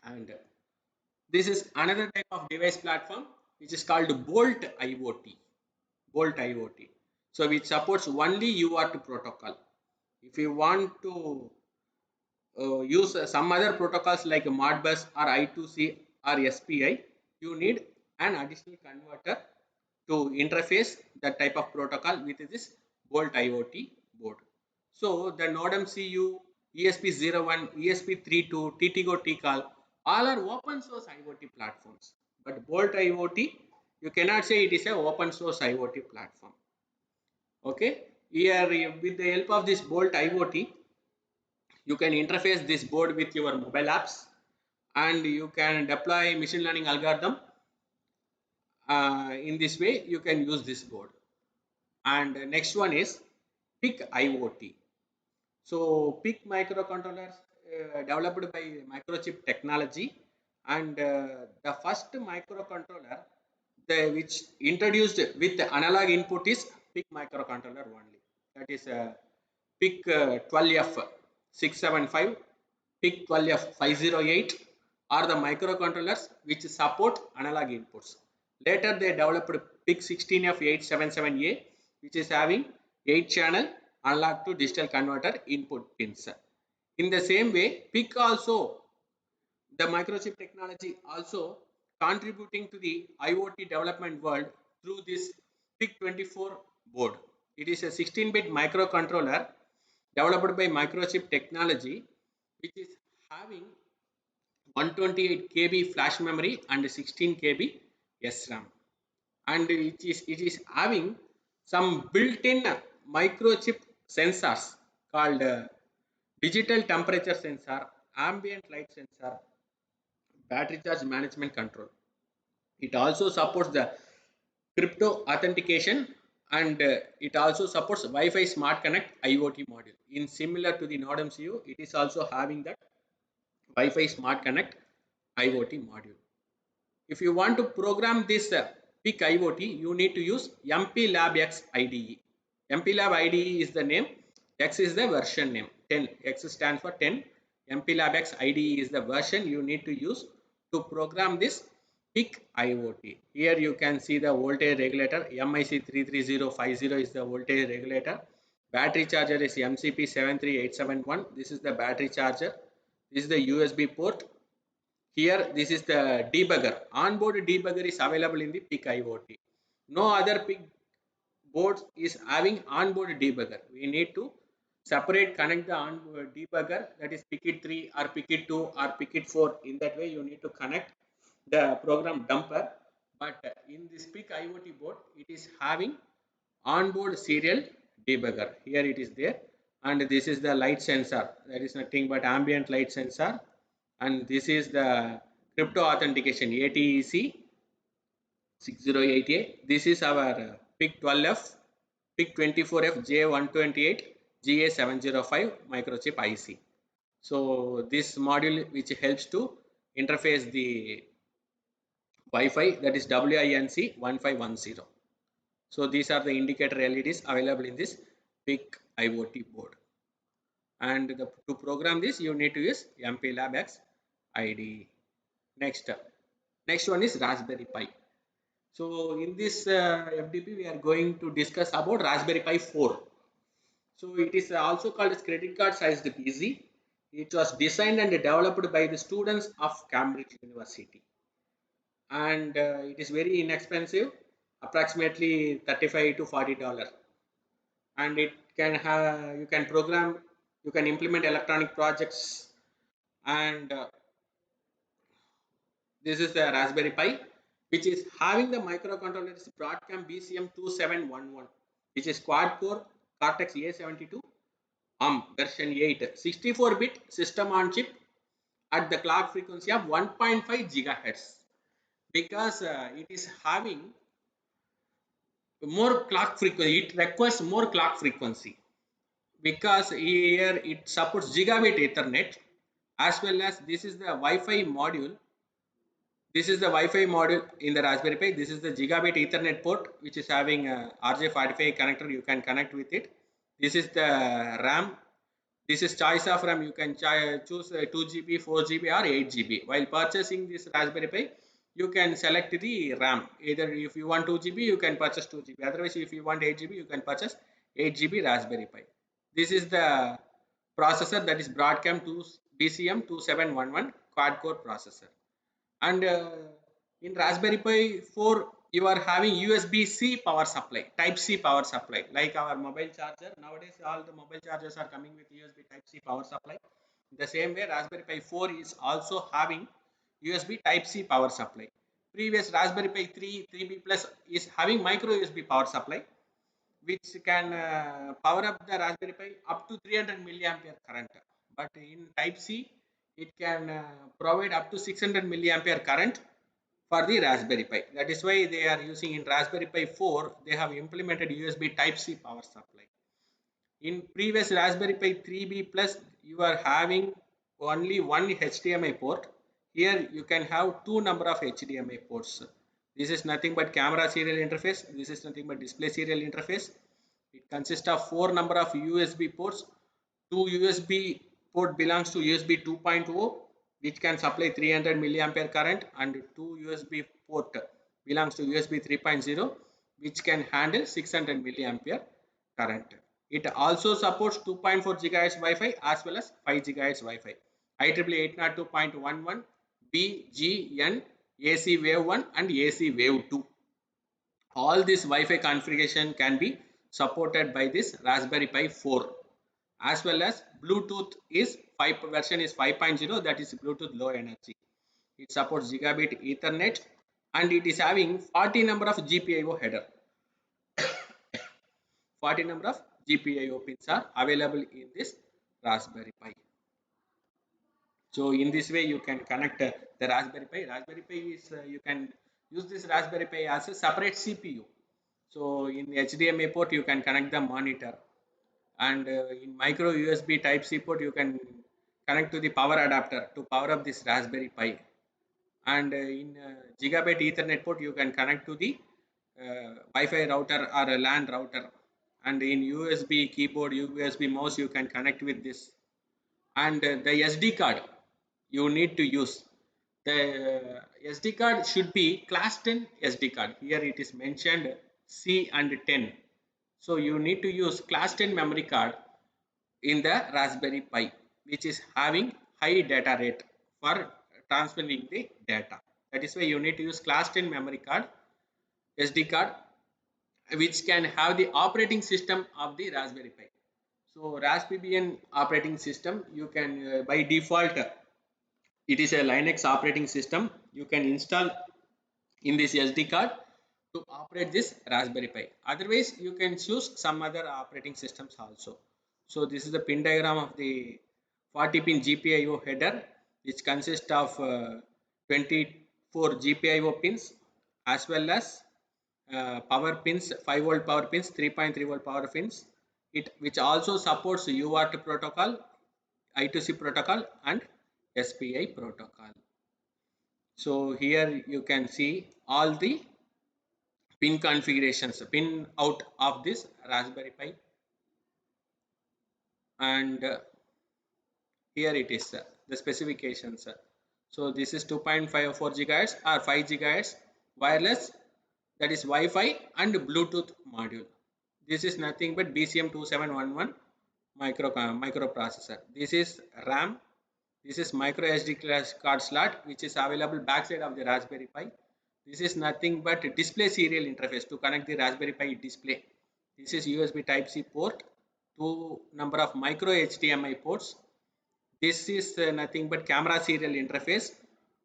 And this is another type of device platform which is called Bolt IoT. Bolt IoT. So which supports only UART protocol. If you want to use some other protocols like Modbus or I2C or SPI, you need an additional converter to interface that type of protocol with this Bolt IoT board. So the NodeMCU, ESP01, ESP32, TTGO TCAL, all are open source IoT platforms. But Bolt IoT, you cannot say it is a open source IoT platform. Okay, here with the help of this Bolt IoT, you can interface this board with your mobile apps and you can deploy machine learning algorithm. In this way, you can use this board. And next one is PIC IoT. So PIC microcontrollers developed by microchip technology, and the first microcontroller which introduced with analog input is PIC microcontroller only. That is PIC 12F675, PIC 12F508 are the microcontrollers which support analog inputs. Later they developed PIC 16F877A, which is having 8 channel analog to digital converter input pins. In the same way, PIC also, the microchip technology also contributing to the IoT development world through this PIC24 board. It is a 16-bit microcontroller developed by microchip technology, which is having 128 KB flash memory and 16 KB SRAM, and it is having some built-in microchip sensors called digital temperature sensor, ambient light sensor, battery charge management control. It also supports the crypto authentication, and it also supports Wi-Fi Smart Connect IoT module. In similar to the NodeMCU, it is also having that Wi-Fi Smart Connect IoT module. If you want to program this PIC IoT, you need to use MPLab X IDE. MPLab IDE is the name, X is the version name, 10. X stands for 10. MPLab X IDE is the version you need to use to program this PIC IoT. Here you can see the voltage regulator, MIC33050 is the voltage regulator. Battery charger is MCP73871. This is the battery charger. This is the USB port. Here, this is the debugger. Onboard debugger is available in the PIC IoT. No other PIC boards is having onboard debugger. We need to separate connect the onboard debugger, that is PIC 3 or PIC 2 or PIC 4. In that way, you need to connect the program dumper. But in this PIC IoT board, it is having onboard serial debugger. Here it is there, and this is the light sensor. That is nothing but ambient light sensor, and this is the crypto authentication ATEC 608A. This is our PIC 12F, PIC 24F J128 GA705 microchip IC. So this module which helps to interface the Wi-Fi, that is WINC 1510. So these are the indicator LEDs available in this PIC IoT board. And to program this, you need to use MPLab X IDE. Next one is Raspberry Pi. So in this FDP, we are going to discuss about Raspberry Pi 4. So it is also called as credit card sized PC. It was designed and developed by the students of Cambridge University, and it is very inexpensive, approximately $35 to $40, and it you can program, you can implement electronic projects, and this is the Raspberry Pi, which is having the microcontroller Broadcom BCM2711, which is quad core Cortex A72 ARM version 8, 64-bit system on chip at the clock frequency of 1.5 gigahertz. Because it is having more clock frequency, it requires more clock frequency, because here it supports gigabit Ethernet, as well as this is the Wi-Fi module. This is the Wi-Fi module in the Raspberry Pi. This is the gigabit Ethernet port, which is having a RJ45 connector. You can connect with it. This is the RAM. This is choice of RAM. You can choose 2 GB, 4 GB, or 8 GB. While purchasing this Raspberry Pi, you can select the RAM. Either if you want 2 GB, you can purchase 2 GB. Otherwise, if you want 8 GB, you can purchase 8 GB Raspberry Pi. This is the processor, that is Broadcom BCM2711 quad core processor. And in Raspberry Pi 4, you are having USB-C power supply, Type C power supply, like our mobile charger. Nowadays, all the mobile chargers are coming with USB Type C power supply. The same way, Raspberry Pi 4 is also having USB Type C power supply. Previous Raspberry Pi 3, 3B Plus is having micro USB power supply, which can power up the Raspberry Pi up to 300 milliampere current. But in Type C, it can provide up to 600 milliampere current for the Raspberry Pi. That is why they are using in Raspberry Pi 4, they have implemented USB Type C power supply. In previous Raspberry Pi 3B Plus, you are having only one HDMI port. Here you can have two number of HDMI ports. This is nothing but camera serial interface. This is nothing but display serial interface. It consists of four number of USB ports. Two USB port belongs to USB 2.0, which can supply 300 milliampere current, and two USB port belongs to USB 3.0, which can handle 600 milliampere current. It also supports 2.4 GHz Wi-Fi as well as 5 GHz Wi-Fi. IEEE 802.11 BGN AC Wave 1 and AC Wave 2. All this Wi-Fi configuration can be supported by this Raspberry Pi 4, as well as Bluetooth is version is 5.0, that is Bluetooth low energy. It supports gigabit Ethernet, and it is having 40 number of GPIO header. 40 number of GPIO pins are available in this Raspberry Pi. So in this way, you can connect the Raspberry Pi. Raspberry Pi is you can use this Raspberry Pi as a separate CPU. So in HDMI port, you can connect the monitor, and in micro USB Type C port, you can connect to the power adapter to power up this Raspberry Pi. And in gigabit Ethernet port, you can connect to the Wi-Fi router or a LAN router. And in USB keyboard, USB mouse, you can connect with this. And the SD card you need to use. The SD card should be class 10 SD card. Here it is mentioned C and 10. So you need to use class 10 memory card in the Raspberry Pi, which is having high data rate for transferring the data. That is why you need to use class 10 memory card, SD card, which can have the operating system of the Raspberry Pi. So Raspbian operating system, you can by default it is a Linux operating system. You can install in this SD card to operate this Raspberry Pi. Otherwise, you can choose some other operating systems also. So this is the pin diagram of the 40 pin GPIO header, which consists of 24 GPIO pins, as well as power pins, 5 volt power pins, 3.3 volt power pins. It which also supports UART protocol, I2C protocol, and SPI protocol. So here you can see all the pin configurations, pin out of this Raspberry Pi, and here it is the specifications. So this is 2.54 gigahertz or 5 gigahertz wireless, that is Wi-Fi and Bluetooth module. This is nothing but BCM2711 microprocessor. This is RAM. This is micro SD card slot, which is available backside of the Raspberry Pi. This is nothing but display serial interface to connect the Raspberry Pi display. This is USB Type C port two number of micro HDMI ports. This is nothing but camera serial interface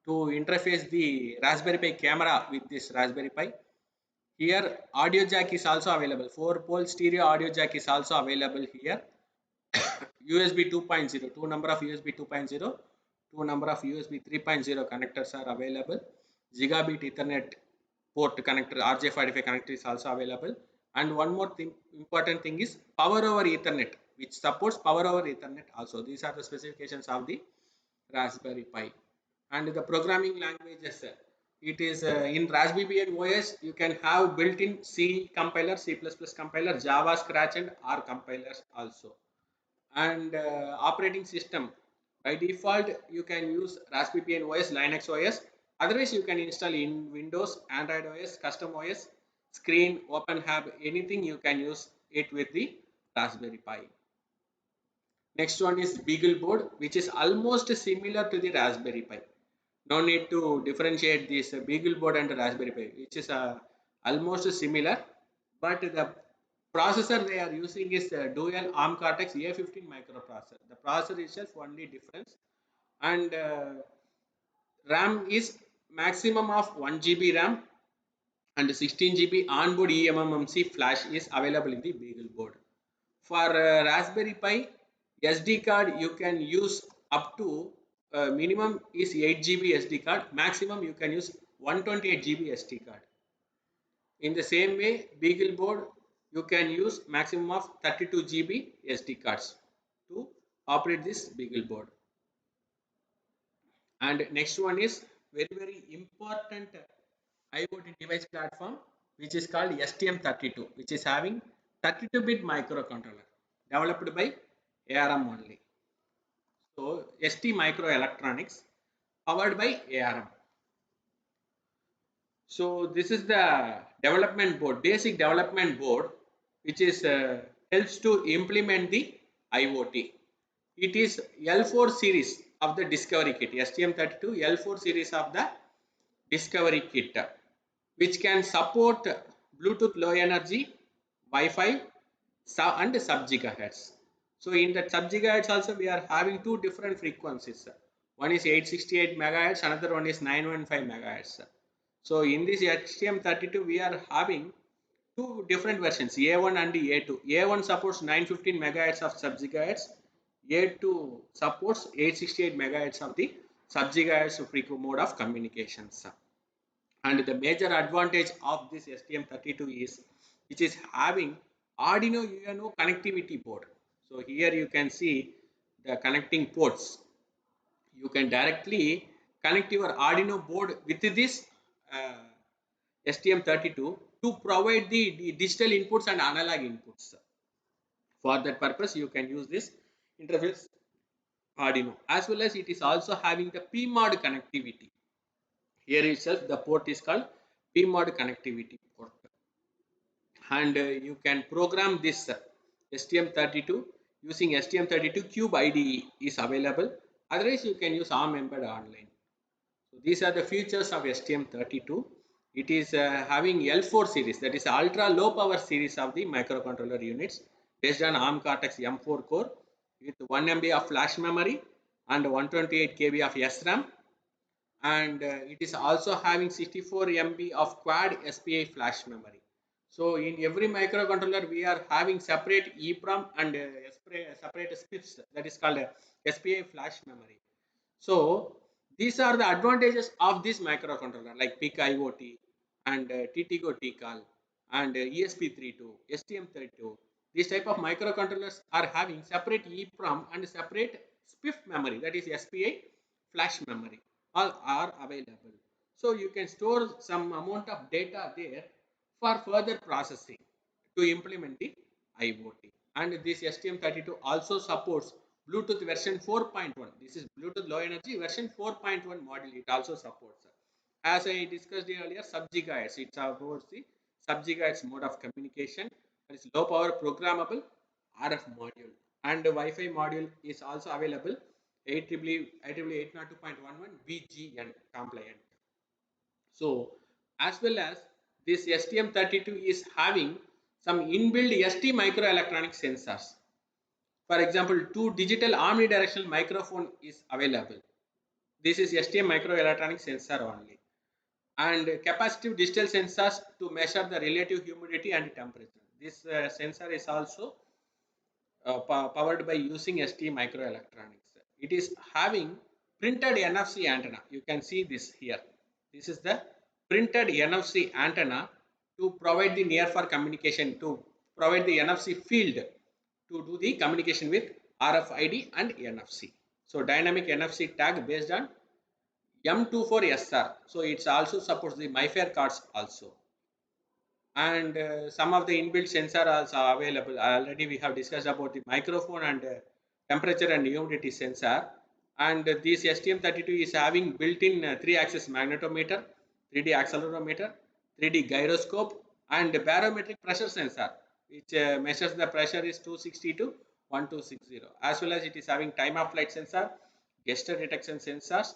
to interface the Raspberry Pi camera with this Raspberry Pi. Here audio jack is also available. 4-pole stereo audio jack is also available here. USB 2.0, two number of USB 2.0, two number of USB 3.0 connectors are available. Gigabit Ethernet port connector, RJ45 connector is also available. And one more thing, important thing is power over Ethernet, which supports power over Ethernet also. These are the specifications of the Raspberry Pi. And the programming languages, it is in Raspberry Pi OS, you can have built-in C compiler, C++ compiler, Java, Scratch and R compilers also. And operating system, by default you can use Raspberry Pi OS, Linux OS. Otherwise you can install in Windows, Android OS, custom OS, Screen, OpenHub, anything you can use it with the Raspberry Pi. Next one is Beagle board, which is almost similar to the Raspberry Pi. No need to differentiate this Beagle board and Raspberry Pi, which is almost similar, but the processor they are using is dual ARM Cortex A15 microprocessor. The processor itself only difference, and RAM is maximum of 1 GB RAM and 16 GB onboard eMMC flash is available in the Beagle board. For Raspberry Pi SD card, you can use up to minimum is 8 GB SD card, maximum you can use 128 GB SD card. In the same way, Beagle board you can use maximum of 32 GB SD cards to operate this Beagle board. And next one is very important IoT device platform, which is called STM32, which is having 32-bit microcontroller developed by ARM only. So ST Microelectronics powered by ARM. So this is the development board, basic development board, which is helps to implement the IoT. It is L4 series of the Discovery Kit, STM32 L4 series of the Discovery Kit, which can support Bluetooth Low Energy, Wi-Fi, and sub gigahertz. So in that sub gigahertz also we are having two different frequencies. One is 868 megahertz, another one is 915 megahertz. So in this STM32 we are having two different versions, A1 and A2. A1 supports 915 megahertz of sub gigahertz. A2 supports 868 megahertz of the sub gigahertz mode of communications. And the major advantage of this STM32 is which is having Arduino UNO connectivity board. So here you can see the connecting ports. You can directly connect your Arduino board with this STM32 to provide the digital inputs and analog inputs. For that purpose, you can use this interface Arduino, as well as it is also having the PMOD connectivity. Here itself the port is called PMOD connectivity port, and you can program this STM32 using STM32 Cube IDE is available. Otherwise, you can use ARM Embed Online. So these are the features of STM32. It is having L4 series, that is ultra low power series of the microcontroller units based on ARM Cortex M4 core with 1 MB of flash memory and 128 KB of SRAM, and it is also having 64 MB of quad SPI flash memory. So in every microcontroller we are having separate EEPROM and separate SPIFs, that is called SPI flash memory. So these are the advantages of this microcontroller like PIC IoT and TTGO TCAL and ESP32, STM32. These type of microcontrollers are having separate EEPROM and separate SPIF memory, that is SPI flash memory. All are available. So you can store some amount of data there for further processing to implement the IoT. And this STM32 also supports Bluetooth version 4.1. This is Bluetooth Low Energy version 4.1 module. It also supports. As I discussed earlier, sub gigahertz. It supports the sub gigahertz mode of communication. That is low power programmable RF module. And the Wi-Fi module is also available. IEEE 802.11 BGN compliant. So as well as this STM32 is having some inbuilt ST microelectronic sensors. For example, 2 digital omnidirectional microphone is available. This is STM microelectronic sensor only, and capacitive digital sensors to measure the relative humidity and temperature. This sensor is also powered by using ST microelectronics. It is having printed NFC antenna. You can see this here. This is the printed NFC antenna to provide the near far communication, to provide the NFC field to do the communication with RFID and NFC. So dynamic NFC tag based on M24SR. So it also supports the MyFair cards also, and some of the inbuilt sensor also available. Already we have discussed about the microphone and temperature and humidity sensor, and this STM32 is having built-in 3-axis magnetometer, 3D accelerometer, 3D gyroscope, and barometric pressure sensor, which measures the pressure is 260 to 1260, as well as it is having time of flight sensor, gesture detection sensors,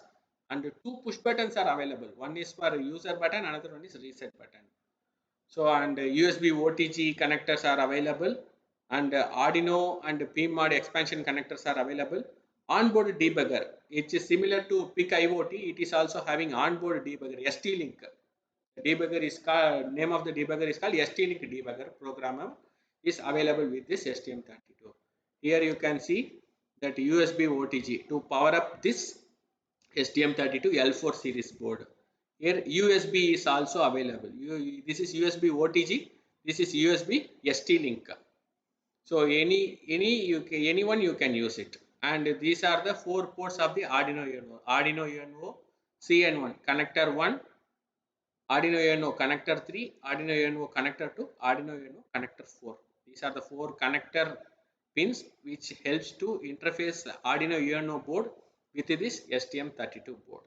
and 2 push buttons are available. One is for user button, another one is reset button. So, and USB OTG connectors are available, and Arduino and PMOD expansion connectors are available. Onboard debugger, it is similar to PIC IoT. It is also having onboard debugger, ST-Link. The debugger is called, name of the debugger is called ST-Link debugger. Programmer is available with this STM32. Here you can see that USB OTG to power up this STM32 L4 series board. Here USB is also available. This is USB OTG. This is USB ST-Link. So anyone you can use it. And these are the 4 ports of the Arduino Uno. Arduino Uno CN1 connector 1, Arduino Uno connector 3, Arduino Uno connector 2, Arduino Uno connector 4. These are the 4 connector pins which helps to interface Arduino Uno board with this STM32 board.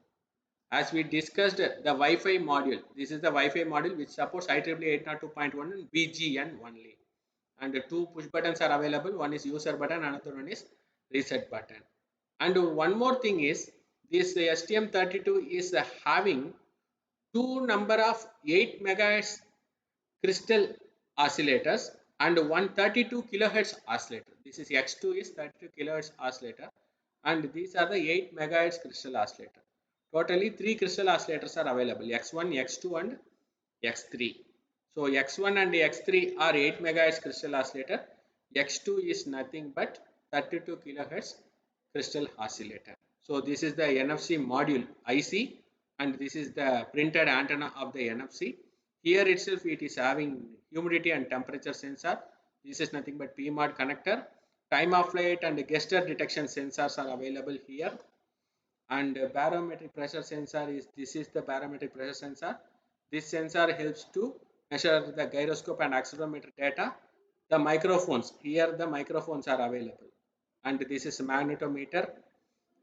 As we discussed, the Wi-Fi module. This is the Wi-Fi module which supports IEEE 802.1 and BGN only. And 2 push buttons are available. One is user button, another one is reset button. And one more thing is, this STM32 is having 8 megahertz crystal oscillators and 132 kilohertz oscillator. This is X2 is 32 kilohertz oscillator, and these are the 8 megahertz crystal oscillator. Totally 3 crystal oscillators are available, X1, X2 and X3. So X1 and X3 are 8 megahertz crystal oscillator. X2 is nothing but 32 kilohertz crystal oscillator. So this is the NFC module IC, and this is the printed antenna of the NFC. Here itself it is having humidity and temperature sensor. This is nothing but PMOD connector. Time of flight and gesture detection sensors are available here. And barometric pressure sensor is, this is the barometric pressure sensor. This sensor helps to measure the gyroscope and accelerometer data. The microphones, here the microphones are available, and this is magnetometer,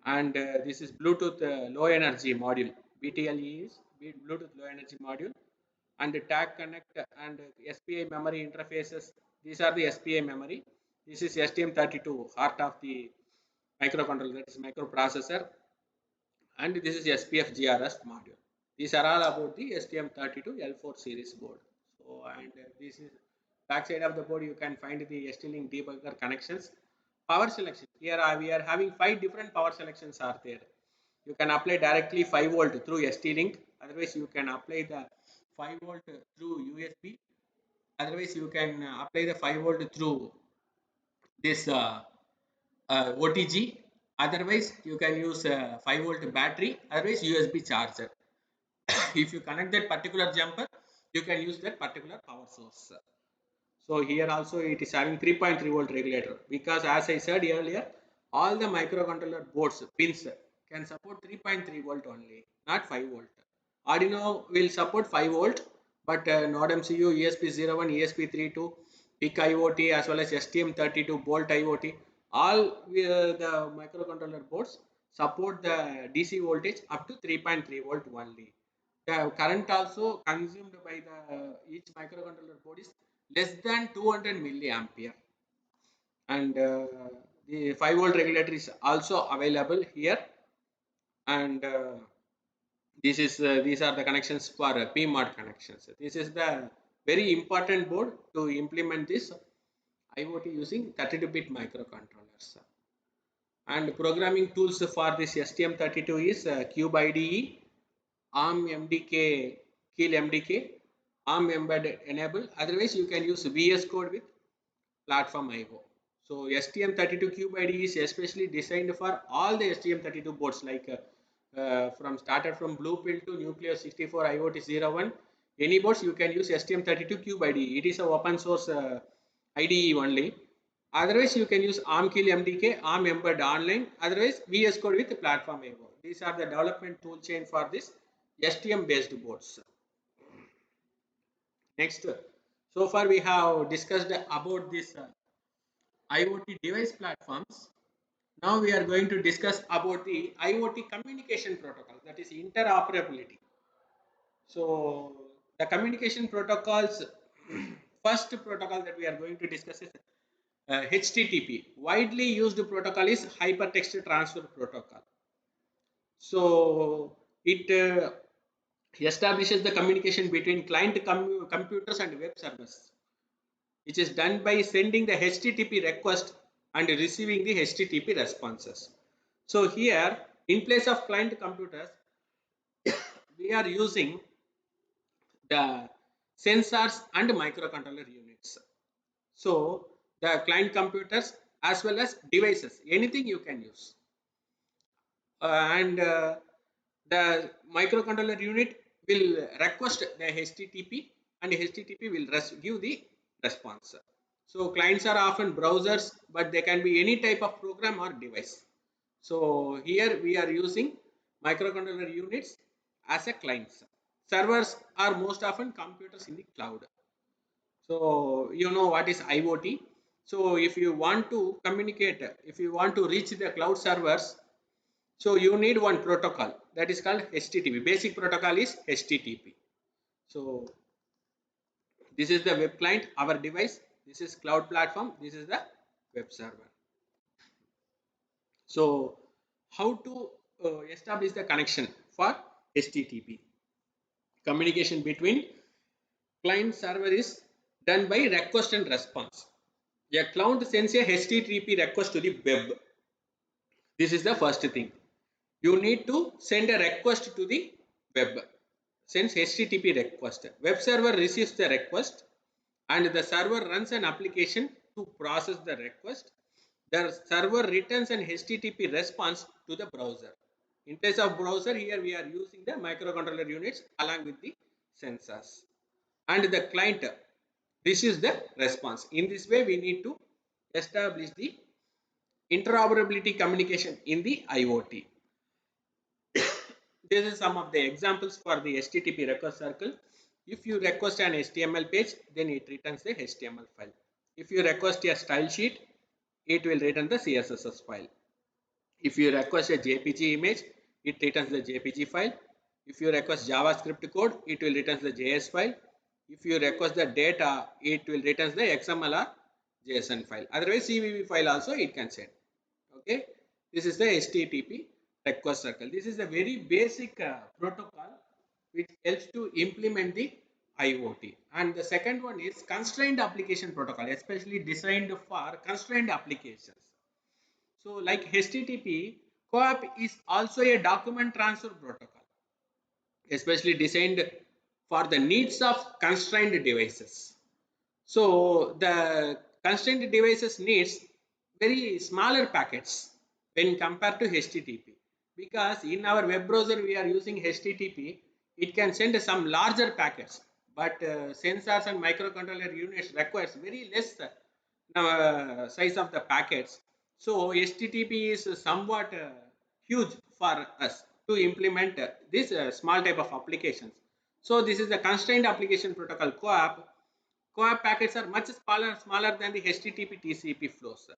and this is Bluetooth low energy module. BTLE is Bluetooth low energy module, and tag connect and SPI memory interfaces. These are the SPI memory. This is STM32, heart of the microcontroller, that is microprocessor, and this is SPF GRS module. These are all about the STM32 L4 series board. So, and this is back side of the board. You can find the ST-Link debugger connections. Power selection. Here we are having 5 different power selections are there. You can apply directly 5 volt through ST-Link. Otherwise, you can apply the 5 volt through USB. Otherwise, you can apply the 5 volt through this OTG. Otherwise, you can use 5 volt battery. Otherwise, USB charger. If you connect that particular jumper, you can use that particular power source. So here also it is having 3.3 volt regulator, because as I said earlier, all the microcontroller boards pins can support 3.3 volt only, not 5 volt. Arduino will support 5 volt, but Node MCU, ESP01, ESP32, PIC IoT, as well as STM32 Bolt IoT, all the microcontroller boards support the DC voltage up to 3.3 volt only. The current also consumed by the each microcontroller board is less than 200 milliampere, and the 5 volt regulator is also available here, and these are the connections for PMOD connections. This is the very important board to implement this IoT using 32-bit microcontroller. parameters. And programming tools for this STM32 is Cube IDE, ARM MDK, Keel MDK, ARM embedded enable. Otherwise, you can use VS Code with platform IO. So STM32 Cube IDE is especially designed for all the STM32 boards, like from started from Blue Pill to Nucleus 64 IoT 01. Any boards you can use STM32 Cube IDE. It is a open source IDE only. Otherwise, you can use ARM Kill MDK, ARM Embed Online. Otherwise, VS Code with platform IO. These are the development tool chain for this STM based boards. Next, so far we have discussed about this IoT device platforms. Now we are going to discuss about the IoT communication protocol, that is interoperability. So the communication protocols, first protocol that we are going to discuss is HTTP. Widely used protocol is hypertext transfer protocol. So it establishes the communication between client computers and web servers, which is done by sending the HTTP request and receiving the HTTP responses. So here, in place of client computers, we are using the sensors and microcontroller units. So the client computers as well as devices, anything you can use. And the microcontroller unit will request the HTTP and HTTP will give the response. So clients are often browsers, but they can be any type of program or device. So here we are using microcontroller units as a clients. Servers are most often computers in the cloud. So you know what is IoT. So if you want to communicate, if you want to reach the cloud servers, so you need one protocol that is called HTTP. Basic protocol is HTTP. So this is the web client, our device. This is cloud platform. This is the web server. So how to establish the connection for HTTP? Communication between client server is done by request and response. A client sends a HTTP request to the web. This is the first thing. You need to send a request to the web. Sends HTTP request. Web server receives the request and the server runs an application to process the request. The server returns an HTTP response to the browser. In case of browser, here we are using the microcontroller units along with the sensors. And the client receives the response. In this way, we need to establish the interoperability communication in the IoT. This is some of the examples for the HTTP request circle. If you request an HTML page, then it returns the HTML file. If you request a style sheet, it will return the CSS file. If you request a JPG image, it returns the JPG file. If you request JavaScript code, it will return the JS file. If you request the data, it will return the XML or JSON file. Otherwise, CVV file also it can send. Okay, this is the HTTP request circle. This is a very basic protocol which helps to implement the IoT. And the second one is constrained application protocol, especially designed for constrained applications. So like HTTP, CoAP is also a document transfer protocol, especially designed for the needs of constrained devices. So the constrained devices needs very smaller packets when compared to HTTP, because in our web browser we are using HTTP, it can send some larger packets, but sensors and microcontroller units requires very less size of the packets. So HTTP is somewhat huge for us to implement this small type of applications. So this is the constrained application protocol CoAP. CoAP packets are much smaller than the HTTP TCP flows.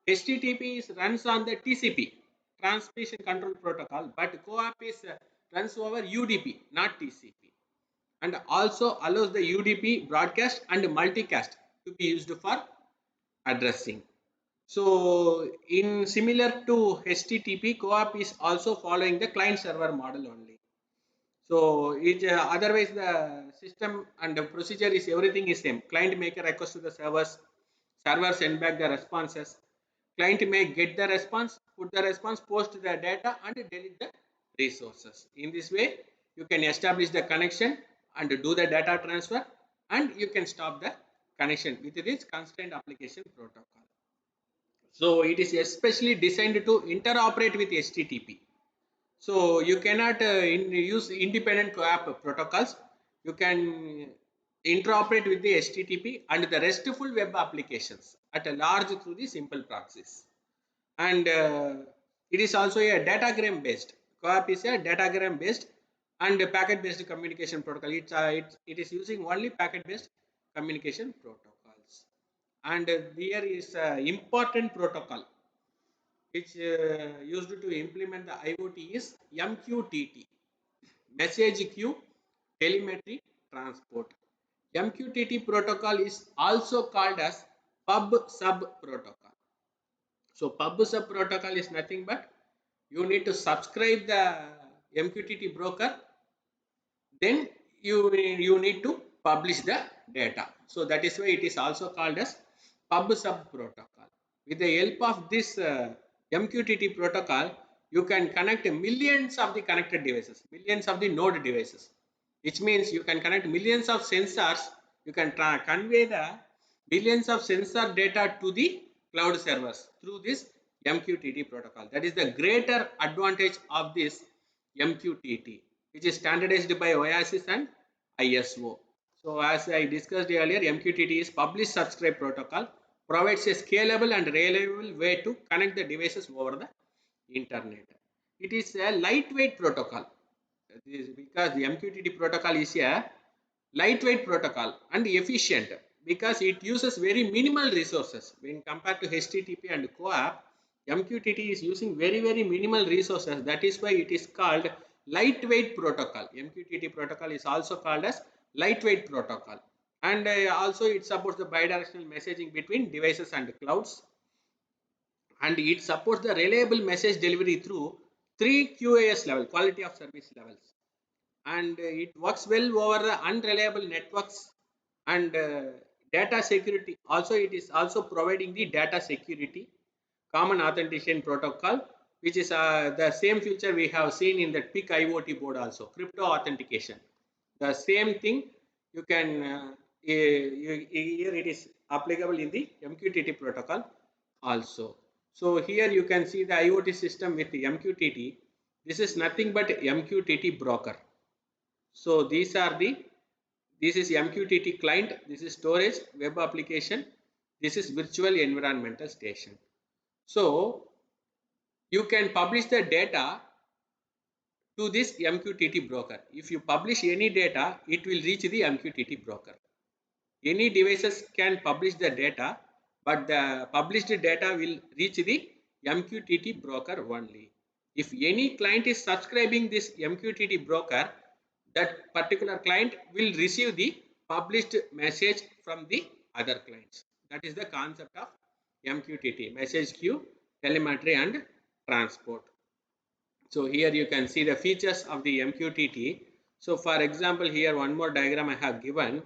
HTTP runs on the TCP, transmission control protocol, but CoAP runs over UDP, not TCP, and also allows the UDP broadcast and multicast to be used for addressing. So in similar to HTTP, CoAP is also following the client server model only. So it otherwise the system and the procedure is everything is same. Client make a request to the servers, server send back the responses. client may get the response, put the response, post the data and delete the resources. In this way, you can establish the connection and do the data transfer, and you can stop the connection with this constrained application protocol. So it is especially designed to interoperate with HTTP. So you cannot use independent co-op protocols. You can interoperate with the HTTP and the RESTful web applications at a large through the simple proxies. And it is also a datagram based. Co-op is a datagram based and packet based communication protocol. It is using only packet based communication protocols. And there is important protocol which used to implement the IoT is MQTT, message queue telemetry transport. MQTT protocol is also called as pub sub protocol. So pub sub protocol is nothing but you need to subscribe the MQTT broker, then you need to publish the data. So that is why it is also called as pub sub protocol. With the help of this MQTT protocol, you can connect millions of the connected devices, millions of the node devices, which means you can connect millions of sensors. You can convey the billions of sensor data to the cloud servers through this MQTT protocol. That is the greater advantage of this MQTT, which is standardized by OASIS and ISO. So as I discussed earlier, MQTT is publish subscribe protocol, provides a scalable and reliable way to connect the devices over the internet. It is a lightweight protocol. This is because the MQTT protocol is a lightweight protocol and efficient because it uses very minimal resources when compared to HTTP and CoAP. MQTT is using very minimal resources. That is why it is called lightweight protocol. MQTT protocol is also called as lightweight protocol, and also it supports the bidirectional messaging between devices and clouds, and it supports the reliable message delivery through 3 QoS level, quality of service levels, and it works well over the unreliable networks and data security. Also it is also providing the data security common authentication protocol, which is the same feature we have seen in the PIC IoT board, also crypto authentication. The same thing you can here it is applicable in the MQTT protocol also. So here you can see the IoT system with the MQTT. This is nothing but MQTT broker. So these are the, this is MQTT client, this is storage, web application, this is virtual environmental station. So you can publish the data to this MQTT broker. If you publish any data, it will reach the MQTT broker. Any devices can publish the data, but the published data will reach the MQTT broker only. If any client is subscribing this MQTT broker, that particular client will receive the published message from the other clients. That is the concept of MQTT, message queue, telemetry and transport. So here you can see the features of the MQTT. So for example, here one more diagram I have given.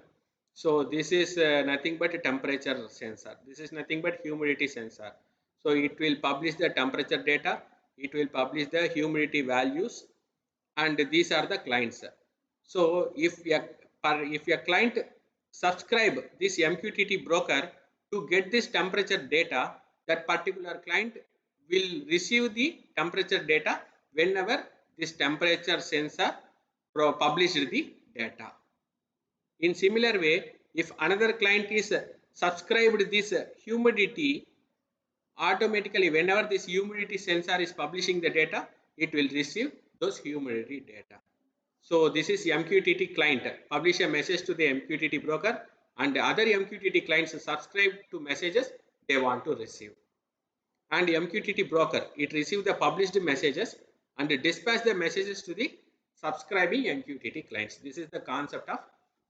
So this is nothing but a temperature sensor. This is nothing but humidity sensor. So it will publish the temperature data. It will publish the humidity values, and these are the clients. So if a client subscribe this MQTT broker to get this temperature data, that particular client will receive the temperature data whenever this temperature sensor published the data. In similar way, if another client is subscribed this humidity, automatically whenever this humidity sensor is publishing the data, it will receive those humidity data. So this is MQTT client, publish a message to the MQTT broker, and other MQTT clients subscribe to messages they want to receive. And MQTT broker, it receives the published messages and dispatch the messages to the subscribing MQTT clients. This is the concept of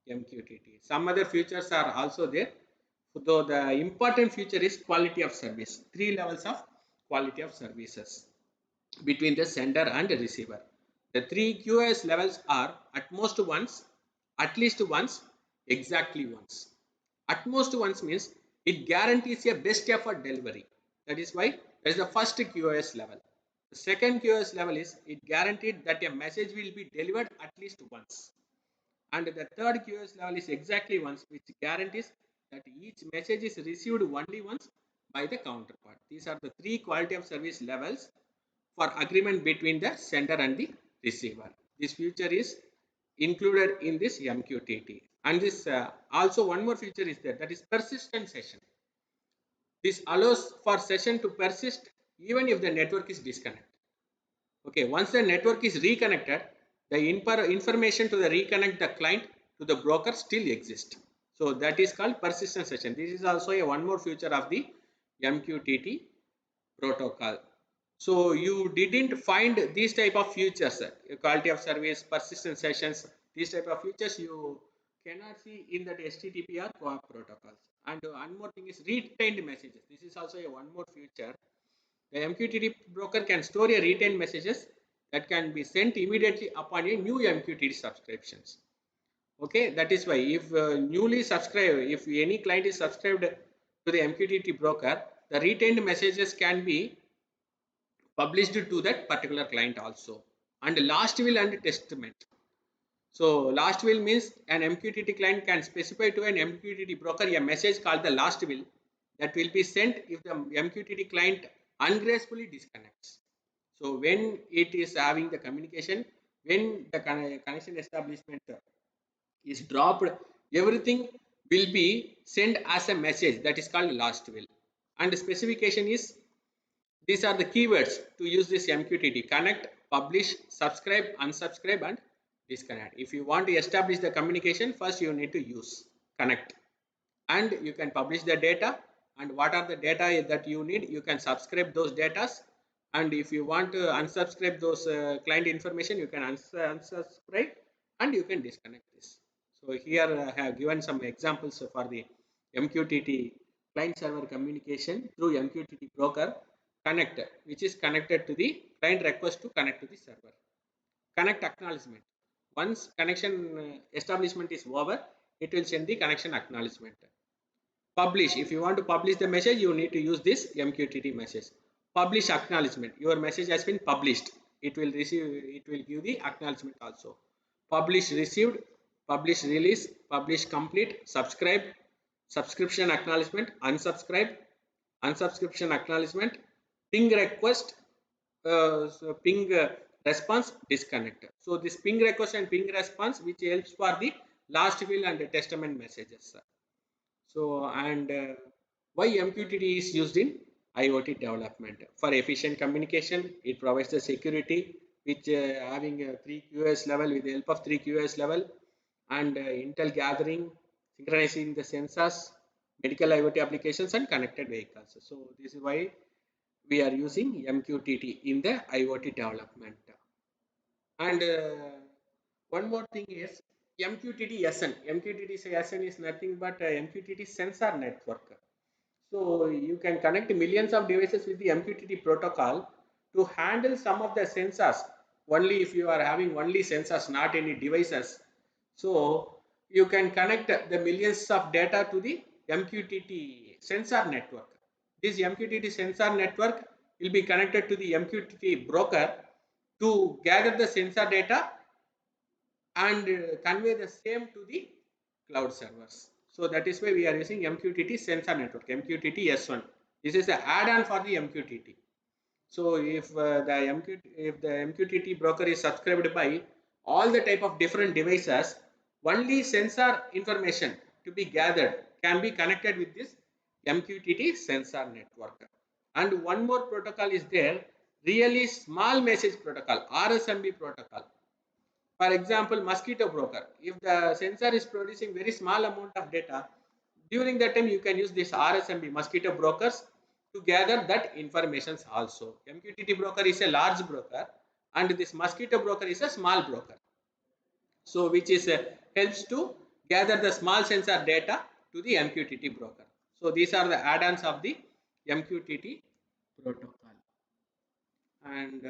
MQTT. Some other features are also there, though the important feature is quality of service. 3 levels of quality of services between the sender and the receiver. The 3 QoS levels are at most once, at least once, exactly once. At most once means it guarantees a best effort delivery. That is why that is the first QoS level. The second QoS level is it guaranteed that a message will be delivered at least once. And the third QoS level is exactly once, which guarantees that each message is received only once by the counterpart. These are the three quality of service levels for agreement between the sender and the receiver. This feature is included in this MQTT. And this also one more feature is there, that is persistent session. This allows for session to persist even if the network is disconnected. Okay, once the network is reconnected, the information to the reconnect the client to the broker still exists. So that is called persistent session. This is also a one more feature of the MQTT protocol. So you didn't find these type of features, quality of service, persistent sessions, these type of features you cannot see in that HTTP or co-op protocols. And one more thing is retained messages. This is also a one more feature. The MQTT broker can store a retained messages that can be sent immediately upon a new MQTT subscriptions. Okay, that is why if newly subscribed, if any client is subscribed to the MQTT broker, the retained messages can be published to that particular client also. And last will and testament. So last will means an MQTT client can specify to an MQTT broker a message called the last will that will be sent if the MQTT client ungracefully disconnects. So when it is having the communication, when the connection establishment is dropped, everything will be sent as a message that is called last will. And the specification is these are the keywords to use this MQTT: connect, publish, subscribe, unsubscribe, and disconnect. If you want to establish the communication, first you need to use connect, and you can publish the data. And what are the data that you need? You can subscribe those datas. And if you want to unsubscribe those client information, you can unsubscribe and you can disconnect this. So here I have given some examples for the MQTT client server communication through MQTT broker connect, which is connected to the client request to connect to the server. Connect acknowledgement. Once connection establishment is over, it will send the connection acknowledgement. Publish. If you want to publish the message, you need to use this MQTT message. Publish acknowledgement. Your message has been published. It will receive. It will give the acknowledgement also. Publish received. Publish release. Publish complete. Subscribe. Subscription acknowledgement. Unsubscribe. Unsubscription acknowledgement. Ping request. So ping response disconnect. So this ping request and ping response, which helps for the last will and testament messages. So and why MQTT is used in IoT development? For efficient communication, it provides the security which having a 3 QoS level with the help of 3 QoS level and intel gathering, synchronizing the sensors, medical IoT applications and connected vehicles. So this is why we are using MQTT in the IoT development. And one more thing is MQTT SN. MQTT SN is nothing but MQTT sensor network. So you can connect millions of devices with the MQTT protocol to handle some of the sensors. Only if you are having only sensors, not any devices. So you can connect the millions of data to the MQTT sensor network. This MQTT sensor network will be connected to the MQTT broker to gather the sensor data and convey the same to the cloud servers. So that is why we are using MQTT sensor network, MQTT S1. This is the add-on for the MQTT. So if the MQTT broker is subscribed by all the type of different devices, only sensor information to be gathered can be connected with this MQTT sensor network. And one more protocol is there, really small message protocol, RSMB protocol. For example, mosquito broker. If the sensor is producing very small amount of data, during that time you can use this RSMB mosquito brokers to gather that information also. MQTT broker is a large broker and this mosquito broker is a small broker. So which is helps to gather the small sensor data to the MQTT broker. So these are the add-ons of the MQTT protocol. And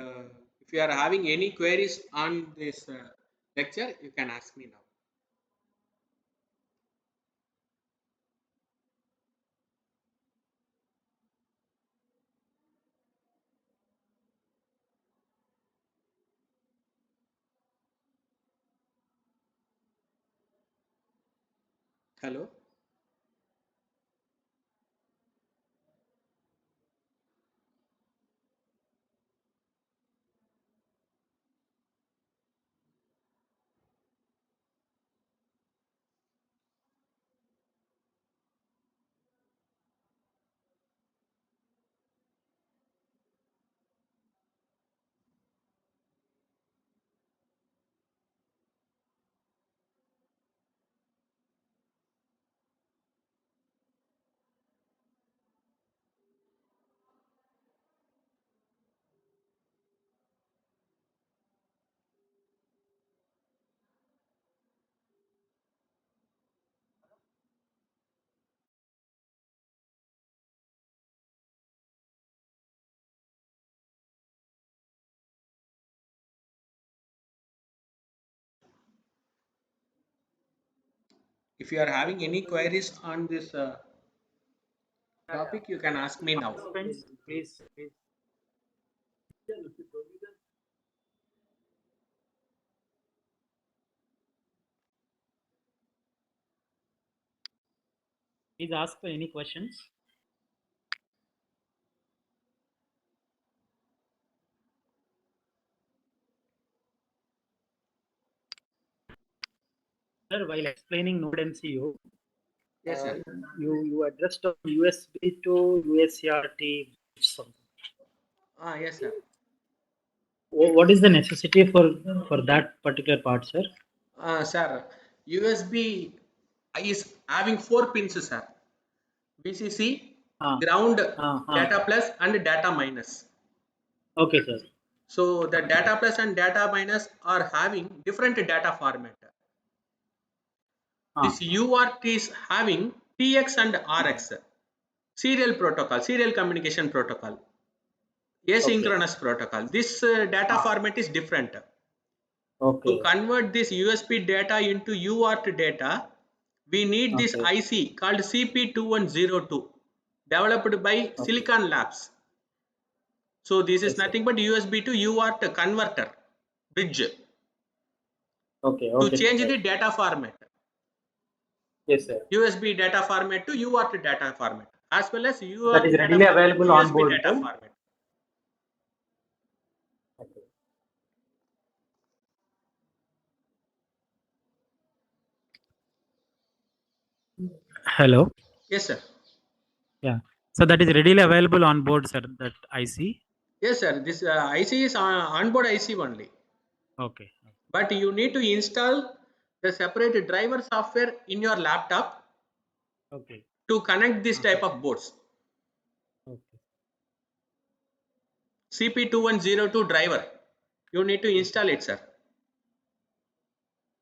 if you are having any queries on this lecture, you can ask me now. Hello. If you are having any queries on this topic, you can ask me now. Participants, please. Please ask for any questions. Sir, while explaining Node MCU, Yes, sir. you addressed on USB to USART. Yes, sir. What is the necessity for that particular part, sir? Sir, USB is having 4 pins, sir. VCC, Ah, ground, ah. data plus, and data minus. Okay, sir. So the data plus and data minus are having different data format. Ah, This UART is having TX and RX, serial protocol, serial communication protocol, okay. asynchronous protocol. This data Ah, format is different. To okay. convert this USB data into UART data, we need this Okay. IC called CP2102, developed by Okay. Silicon Labs. So this is Yes, sir. nothing but USB to UART converter bridge Okay. to Okay, change sir. the data format. Yes, sir. USB data format to UART data format, as well as That UART is data readily format to available on USB board, data sir. format. Okay. Hello. Yes, sir. Yeah. So that is readily available on board, sir. That IC. Yes, sir. This IC is onboard IC only, Okay. but you need to install the separate driver software in your laptop Okay. to connect this Uh-huh. type of boards. Okay. CP2102 driver. You need to Okay. install it, sir.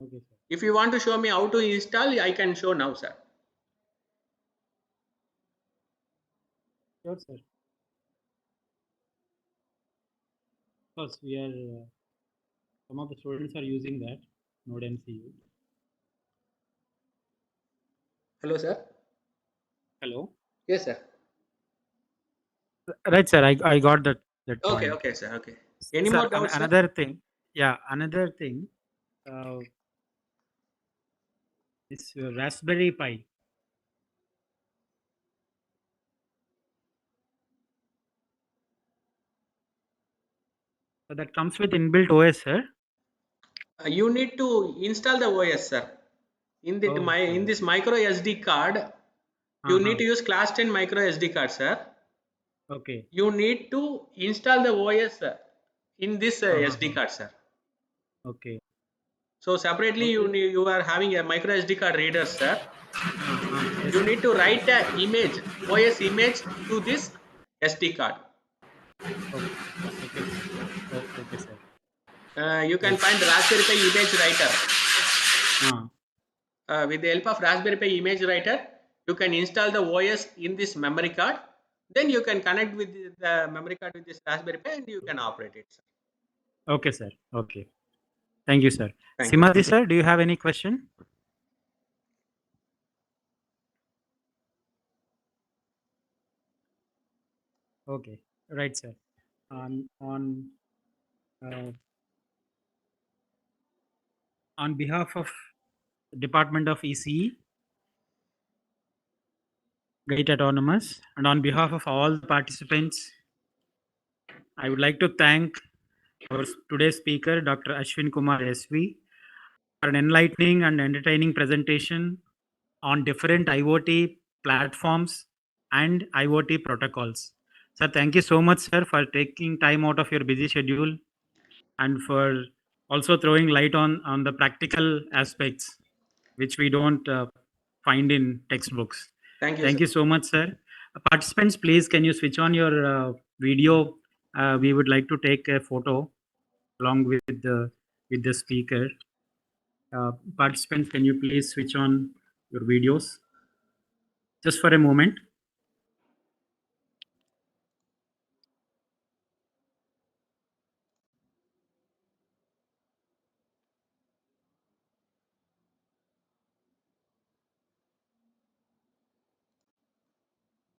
Okay, sir. If you want to show me how to install, I can show now, sir. Sure, sir. Because we are some of the students are using that Node MCU. Hello, sir. Hello. Yes, sir. Right, sir. I got that Okay, point. okay, sir. Okay. Any Sir, more doubts, sir? another thing. Yeah, another thing. This Raspberry Pi. So that comes with inbuilt OS, sir. You need to install the OS, sir. In Okay. this micro SD card, you need Uh-huh. to use class 10 micro SD card, sir. Okay. You need to install the OS in this SD Uh-huh. card, sir. Okay. So separately, Okay. you are having a micro SD card reader, sir. Yes, You sir. need to write a image, OS image to this SD card. Okay. Okay. Okay, sir. You can Yes. find Raspberry Pi image writer. Uh, With the help of Raspberry Pi image writer, you can install the OS in this memory card. Then you can connect with the memory card with this Raspberry Pi and you can operate it, sir. okay, sir. Okay. Thank you, sir. Thank you. Simati, sir, do you have any question? Okay. Right, sir. Uh, on behalf of Department of ECE, Gate Autonomous. And on behalf of all the participants, I would like to thank our today's speaker, Dr. Ashwin Kumar SV, for an enlightening and entertaining presentation on different IoT platforms and IoT protocols. Sir, thank you so much, sir, for taking time out of your busy schedule and for also throwing light on the practical aspects which we don't find in textbooks. Thank you, Thank sir. you so much, sir. Participants, please, can you switch on your video? We would like to take a photo along with the speaker. Participants, can you please switch on your videos just for a moment?